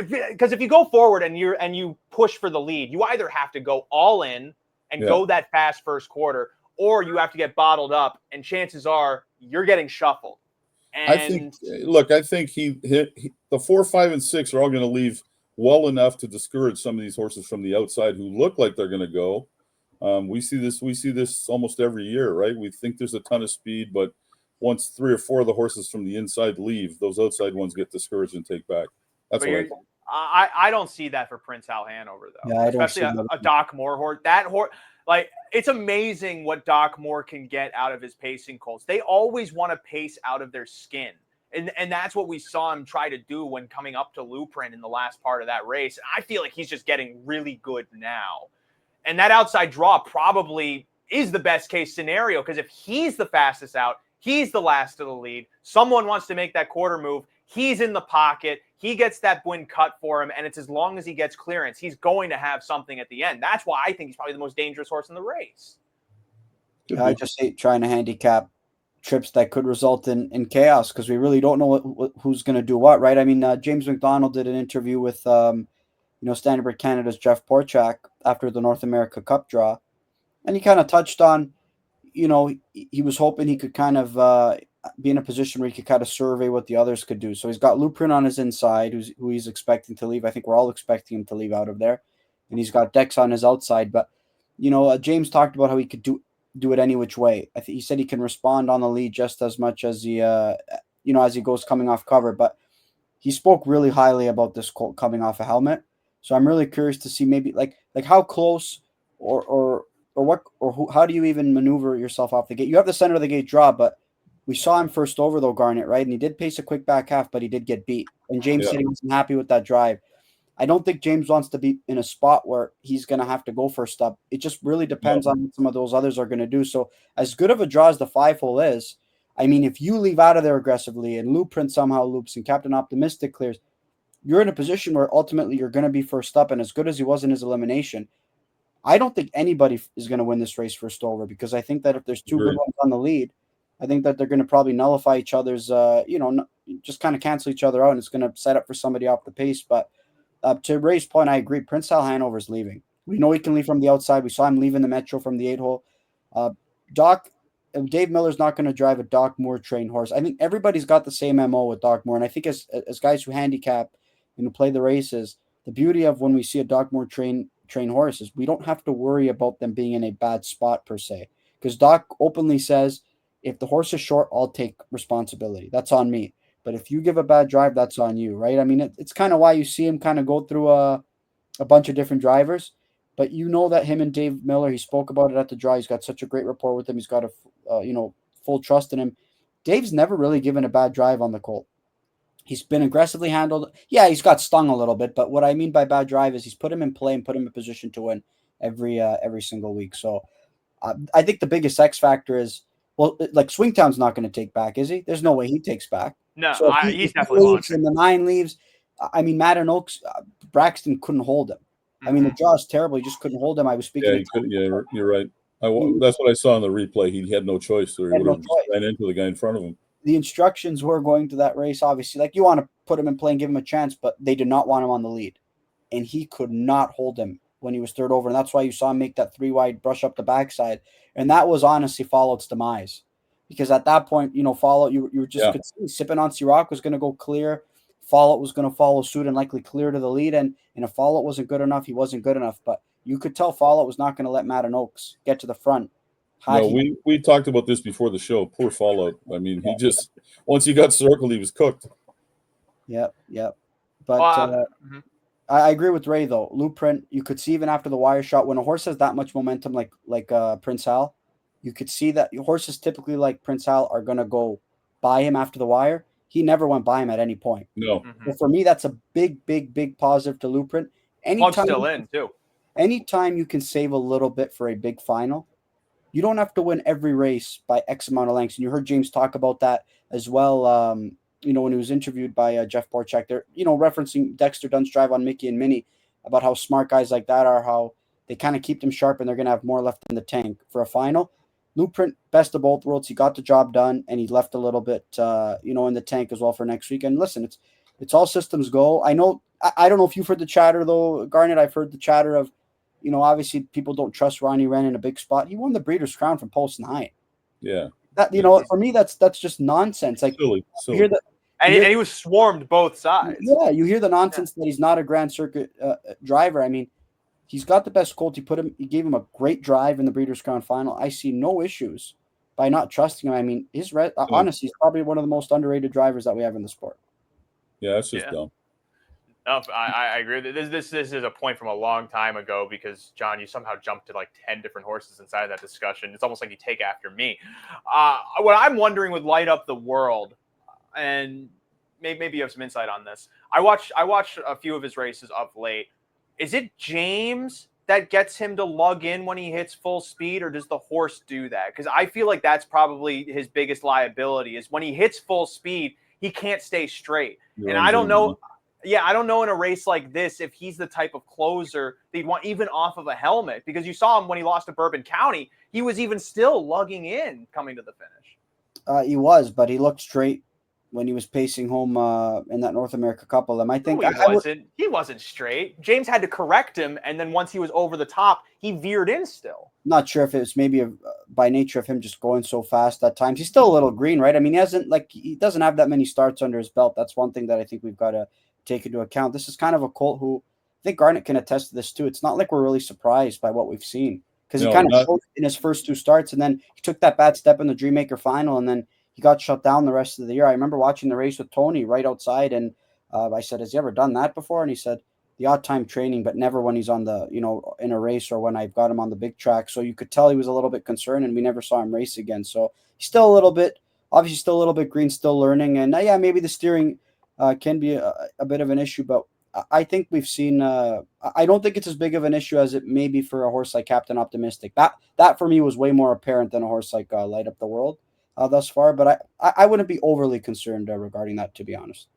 Speaker 1: Because if you go forward and you push for the lead, you either have to go all in and go that fast first quarter, or you have to get bottled up, and chances are you're getting shuffled. And
Speaker 2: I think the 4, 5, and 6 are all going to leave well enough to discourage some of these horses from the outside who look like they're going to go. We see this almost every year, right? We think there's a ton of speed, but once 3 or 4 of the horses from the inside leave, those outside ones get discouraged and take back. That's what
Speaker 1: I don't see that for Prince Hal Hanover, though.
Speaker 3: Yeah,
Speaker 1: especially a Doc Moore horse. That horse, it's amazing what Doc Moore can get out of his pacing colts. They always want to pace out of their skin. And that's what we saw him try to do when coming up to Blueprint in the last part of that race. And I feel like he's just getting really good now. And that outside draw probably is the best case scenario, because if he's the fastest out, he's the last of the lead, someone wants to make that quarter move, he's in the pocket, he gets that win cut for him, and it's as long as he gets clearance, he's going to have something at the end. That's why I think he's probably the most dangerous horse in the race.
Speaker 3: I just hate trying to handicap trips that could result in chaos, because we really don't know who's going to do what, right? I mean, James McDonald did an interview with, Standard Canada's Jeff Porchak after the North America Cup draw, and he kind of touched on, he was hoping he could kind of be in a position where he could kind of survey what the others could do. So he's got Blueprint on his inside, who he's expecting to leave. I think we're all expecting him to leave out of there. And he's got Dex on his outside. But, James talked about how he could do it any which way. I think he said he can respond on the lead just as much as he, as he goes coming off cover. But he spoke really highly about this colt coming off a helmet. So I'm really curious to see maybe like how close or what or who, how do you even maneuver yourself off the gate? You have the center of the gate draw, but we saw him first over though, Garnet, right? And he did pace a quick back half, but he did get beat. And James said he wasn't happy with that drive. I don't think James wants to be in a spot where he's going to have to go first up. It just really depends on what some of those others are going to do. So as good of a draw as the 5-hole is, I mean, if you leave out of there aggressively and Blueprint somehow loops and Captain Optimistic clears, you're in a position where ultimately you're going to be first up. And as good as he was in his elimination, I don't think anybody is going to win this race first over, because I think that if there's two good ones on the lead, I think that they're going to probably nullify each other's, just kind of cancel each other out, and it's going to set up for somebody off the pace. But to Ray's point, I agree. Prince Hal Hanover's leaving. We know he can leave from the outside. We saw him leaving the Metro from the 8-hole. Dave Miller's not going to drive a Doc Moore trained horse. I think everybody's got the same MO with Doc Moore. And I think as guys who handicap and who play the races, the beauty of when we see a Doc Moore trained horse is we don't have to worry about them being in a bad spot per se. Because Doc openly says, if the horse is short, I'll take responsibility. That's on me. But if you give a bad drive, that's on you, right? I mean, it's kind of why you see him kind of go through a bunch of different drivers. But you know that him and Dave Miller, he spoke about it at the draw. He's got such a great rapport with him. He's got full trust in him. Dave's never really given a bad drive on the colt. He's been aggressively handled. Yeah, he's got stung a little bit. But what I mean by bad drive is he's put him in play and put him in position to win every single week. So I think the biggest X factor is, well, like Swingtown's not going to take back, is he? There's no way he takes back.
Speaker 1: No,
Speaker 3: so
Speaker 1: he's definitely launching.
Speaker 3: And the 9 leaves. I mean, Matt and Oaks, Braxton couldn't hold him. I mean, the draw is terrible. He just couldn't hold him. I was speaking.
Speaker 2: You're right. That's what I saw in the replay. He had no choice. Or he would have just ran into the guy in front of him.
Speaker 3: The instructions were going to that race, obviously. Like, you want to put him in play and give him a chance, but they did not want him on the lead. And he could not hold him when he was third over. And that's why you saw him make that 3-wide brush up the backside. And that was honestly Followed's demise. Because at that point, Follow, you were just could see Sipping on Ciroc was going to go clear. Followed was going to follow suit and likely clear to the lead. And if Followed wasn't good enough, he wasn't good enough. But you could tell Followed was not going to let Matt and Oaks get to the front.
Speaker 2: We talked about this before the show. Poor Followed. I mean, he just, once he got circled, he was cooked.
Speaker 3: Yep. But I agree with Ray, though. Blueprint, you could see even after the wire shot, when a horse has that much momentum like Prince Hal, you could see that horses typically like Prince Hal are going to go by him after the wire. He never went by him at any point.
Speaker 2: No.
Speaker 3: But for me, that's a big, big, big positive to Blueprint.
Speaker 1: Plug's still in, too.
Speaker 3: Anytime you can save a little bit for a big final, you don't have to win every race by X amount of lengths. And you heard James talk about that as well, when he was interviewed by Jeff Borchak. They're, referencing Dexter Dunn's drive on Miki and Minnie about how smart guys like that are, how they kind of keep them sharp and they're going to have more left in the tank for a final. Blueprint, best of both worlds. He got the job done, and he left a little bit, in the tank as well for next week. And listen, it's all systems go. I know. I don't know if you've heard the chatter though, Garnet. I've heard the chatter of, obviously people don't trust Ronnie Wren in a big spot. He won the Breeders' Crown from Post 9.
Speaker 2: Yeah.
Speaker 3: That for me, that's just nonsense. Like
Speaker 2: silly.
Speaker 3: You hear
Speaker 1: and he was swarmed both sides.
Speaker 3: Yeah, you hear the nonsense that he's not a Grand Circuit driver. I mean, he's got the best colt. He gave him a great drive in the Breeders' Crown final. I see no issues by not trusting him. I mean, honestly, he's probably one of the most underrated drivers that we have in the sport.
Speaker 2: Yeah, that's just dumb.
Speaker 1: No, I agree. This is a point from a long time ago because, John, you somehow jumped to like 10 different horses inside of that discussion. It's almost like you take after me. What I'm wondering would light up the world, and maybe you have some insight on this. I watched a few of his races of late. Is it James that gets him to lug in when he hits full speed, or does the horse do that? Because I feel like that's probably his biggest liability is when he hits full speed, he can't stay straight. And I don't know. Yeah, I don't know in a race like this if he's the type of closer that you'd want even off of a helmet, because you saw him when he lost to Bourbon County. He was even still lugging in coming to the finish.
Speaker 3: He was, but he looked straight when he was pacing home in that North America Cup of them. I think
Speaker 1: he wasn't straight. James had to correct him, and then once he was over the top, he veered in still.
Speaker 3: Not sure if it was maybe by nature of him just going so fast at times. He's still a little green, right? I mean, he doesn't have that many starts under his belt. That's one thing that I think we've got to take into account. This is kind of a colt who I think Garnet can attest to this too. It's not like we're really surprised by what we've seen, because he kind of showed in his first 2 starts, and then he took that bad step in the Dreammaker final, and then he got shut down the rest of the year. I remember watching the race with Tony right outside, and I said, "Has he ever done that before?" And he said, the odd time training, but never when he's on the, in a race or when I've got him on the big track. So you could tell he was a little bit concerned, and we never saw him race again. So he's still a little bit, obviously still a little bit green, still learning. And yeah, maybe the steering can be a bit of an issue, but I think we've seen, I don't think it's as big of an issue as it may be for a horse like Captain Optimistic. That for me was way more apparent than a horse like Light Up the World thus far, but I wouldn't be overly concerned regarding that, to be honest.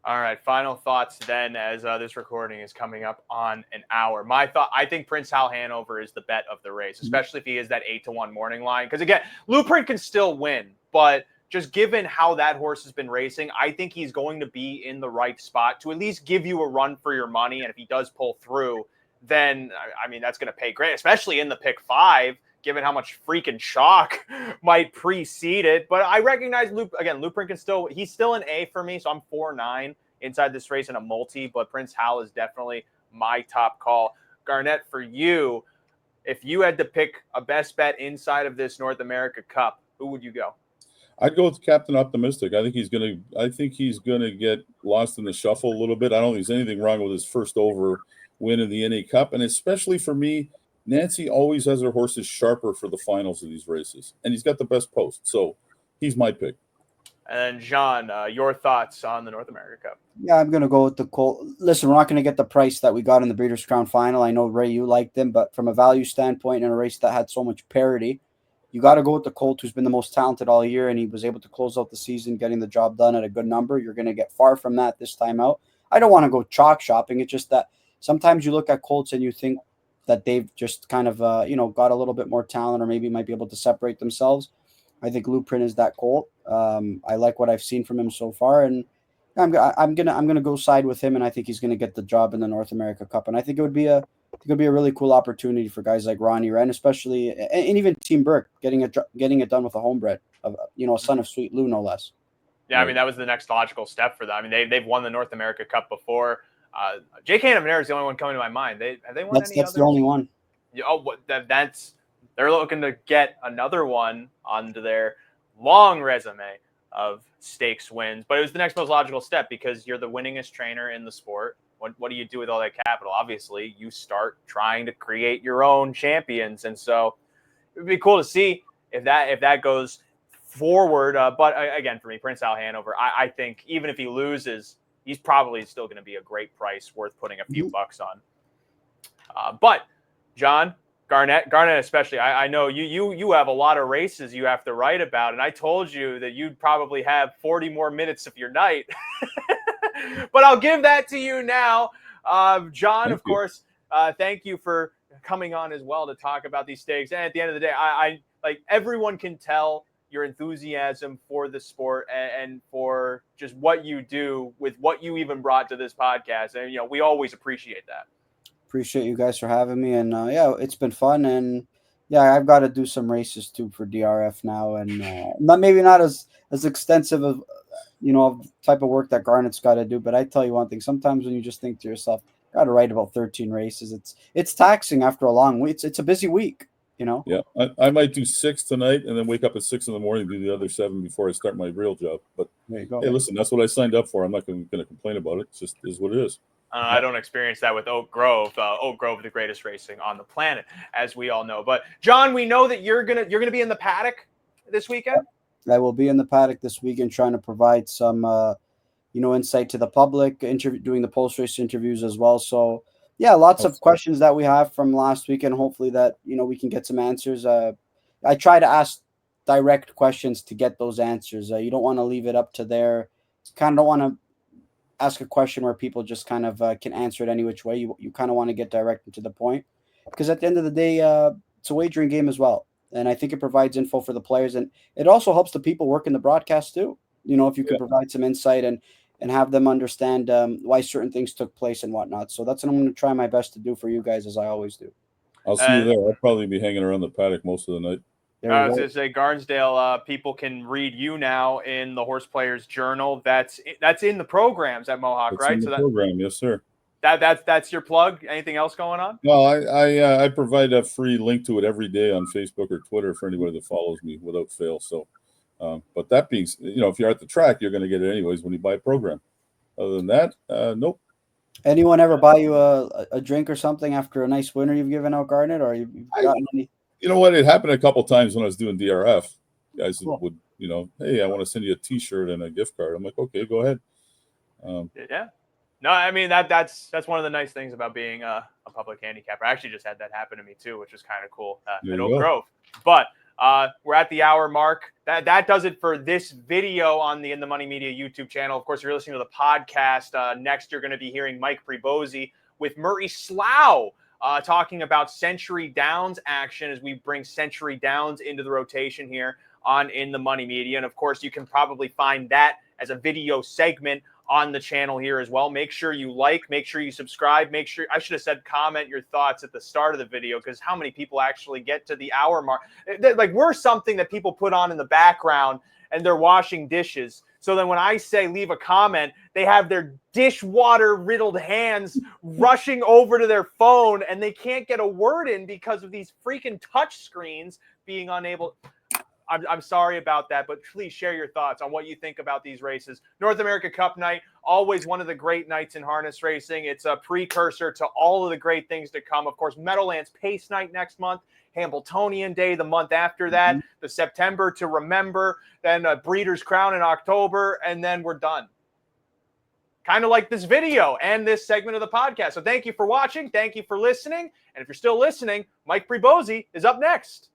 Speaker 1: All right, final thoughts then, as this recording is coming up on an hour. I think Prince Hal Hanover is the bet of the race, especially if he is that 8-1 morning line. Because again, Blueprint can still win, but just given how that horse has been racing, I think he's going to be in the right spot to at least give you a run for your money. And if he does pull through, then, I mean, that's going to pay great, especially in the pick 5, given how much freaking chalk might precede it. But I recognize, Blueprint he's still an A for me, so I'm 4-9 inside this race in a multi, but Prince Hal is definitely my top call. Garnet, for you, if you had to pick a best bet inside of this North America Cup, who would you go?
Speaker 2: I'd go with Captain Optimistic. I think he's gonna get lost in the shuffle a little bit. I don't think there's anything wrong with his first over win in the NA Cup, and especially for me, Nancy always has her horses sharper for the finals of these races, and he's got the best post, so he's my pick.
Speaker 1: And John, your thoughts on the North America Cup?
Speaker 3: Yeah, I'm going to go with the Colt. Listen, we're not going to get the price that we got in the Breeders' Crown Final. I know, Ray, you liked them, but from a value standpoint in a race that had so much parity, you got to go with the Colt, who's been the most talented all year, and he was able to close out the season getting the job done at a good number. You're going to get far from that this time out. I don't want to go chalk shopping. It's just that sometimes you look at Colts and you think that they've just kind of, got a little bit more talent, or maybe might be able to separate themselves. I think Blueprint is that Colt. I like what I've seen from him so far, and I'm gonna go side with him, and I think he's gonna get the job in the North America Cup. And I think it would be a really cool opportunity for guys like Ronnie Wren, especially, and even Team Burke getting it done with a homebred of a son of Sweet Lou, no less.
Speaker 1: Yeah, I mean, that was the next logical step for them. I mean, they've won the North America Cup before. J.K. Manera is the only one coming to my mind. Have they won any others?
Speaker 3: That's the only one.
Speaker 1: They're looking to get another one onto their long resume of stakes wins, but it was the next most logical step because you're the winningest trainer in the sport. What do you do with all that capital? Obviously, you start trying to create your own champions, and so it would be cool to see if that goes forward. But again, for me, Prince Hal Hanover, I think even if he loses, he's probably still going to be a great price, worth putting a few bucks on. But John, Garnet especially, I know you have a lot of races you have to write about, and I told you that you'd probably have 40 more minutes of your night. But I'll give that to you now. John, of course, thank you for coming on as well to talk about these stakes. And at the end of the day, I like everyone can tell your enthusiasm for the sport and for just what you do with what you even brought to this podcast. And, we always appreciate that.
Speaker 3: Appreciate you guys for having me, and it's been fun, and I've got to do some races too for DRF now, and not as extensive of type of work that Garnet's got to do, but I tell you one thing, sometimes when you just think to yourself, got to write about 13 races, it's taxing after a long week. It's a busy week,
Speaker 2: Yeah, I might do 6 tonight and then wake up at 6 in the morning and do the other 7 before I start my real job. But
Speaker 3: there you go.
Speaker 2: Hey, listen, that's what I signed up for. I'm not going to complain about it. It just is what it is.
Speaker 1: I don't experience that with Oak Grove. Oak Grove, the greatest racing on the planet, as we all know. But John, we know that you're gonna be in the paddock this weekend.
Speaker 3: I will be in the paddock this weekend, trying to provide some, insight to the public, doing the post-race interviews as well. So, lots of questions that we have from last weekend. Hopefully that, we can get some answers. I try to ask direct questions to get those answers. You don't want to leave it up to kind of don't want to ask a question where people just kind of can answer it any which way. You kind of want to get direct and to the point, because at the end of the day, it's a wagering game as well. And I think it provides info for the players, and it also helps the people working the broadcast too. If you can provide some insight and have them understand why certain things took place and whatnot. So that's what I'm going to try my best to do for you guys, as I always do.
Speaker 2: I'll see you there. I'll probably be hanging around the paddock most of the night.
Speaker 1: I was going to say, Garnsdale, people can read you now in the Horseplayer's Journal. That's in the programs at Mohawk, right?
Speaker 2: In the program, yes, sir.
Speaker 1: That's your plug. Anything else going on?
Speaker 2: Well, I provide a free link to it every day on Facebook or Twitter for anybody that follows me without fail. So, but that being, if you're at the track, you're going to get it anyways when you buy a program. Other than that, nope.
Speaker 3: Anyone ever buy you a drink or something after a nice winner you've given out, Garnet, or you've gotten any?
Speaker 2: You know what? It happened a couple times when I was doing DRF. Guys
Speaker 3: Cool.
Speaker 2: would, hey, I want to send you a T-shirt and a gift card. I'm like, okay, go ahead.
Speaker 1: Yeah. No, I mean that's one of the nice things about being a public handicapper. I actually just had that happen to me too, which was kind of cool at Oak Grove. But we're at the hour mark. That does it for this video on the In the Money Media YouTube channel. Of course, if you're listening to the podcast, next you're going to be hearing Mike Pribozzi with Murray Slough talking about Century Downs action as we bring Century Downs into the rotation here on In the Money Media. And of course, you can probably find that as a video segment on the channel here as well. Make sure you make sure you subscribe, I should have said comment your thoughts at the start of the video, because how many people actually get to the hour mark? Like, we're something that people put on in the background and they're washing dishes. So then when I say leave a comment, they have their dishwater riddled hands rushing over to their phone and they can't get a word in because of these freaking touch screens being unable. I'm sorry about that, but please share your thoughts on what you think about these races. North America Cup night, always one of the great nights in harness racing. It's a precursor to all of the great things to come. Of course, Meadowlands Pace Night next month, Hambletonian Day the month after that, the September to remember, then Breeders' Crown in October, and then we're done. Kind of like this video and this segment of the podcast. So thank you for watching. Thank you for listening. And if you're still listening, Mike Pribozzi is up next.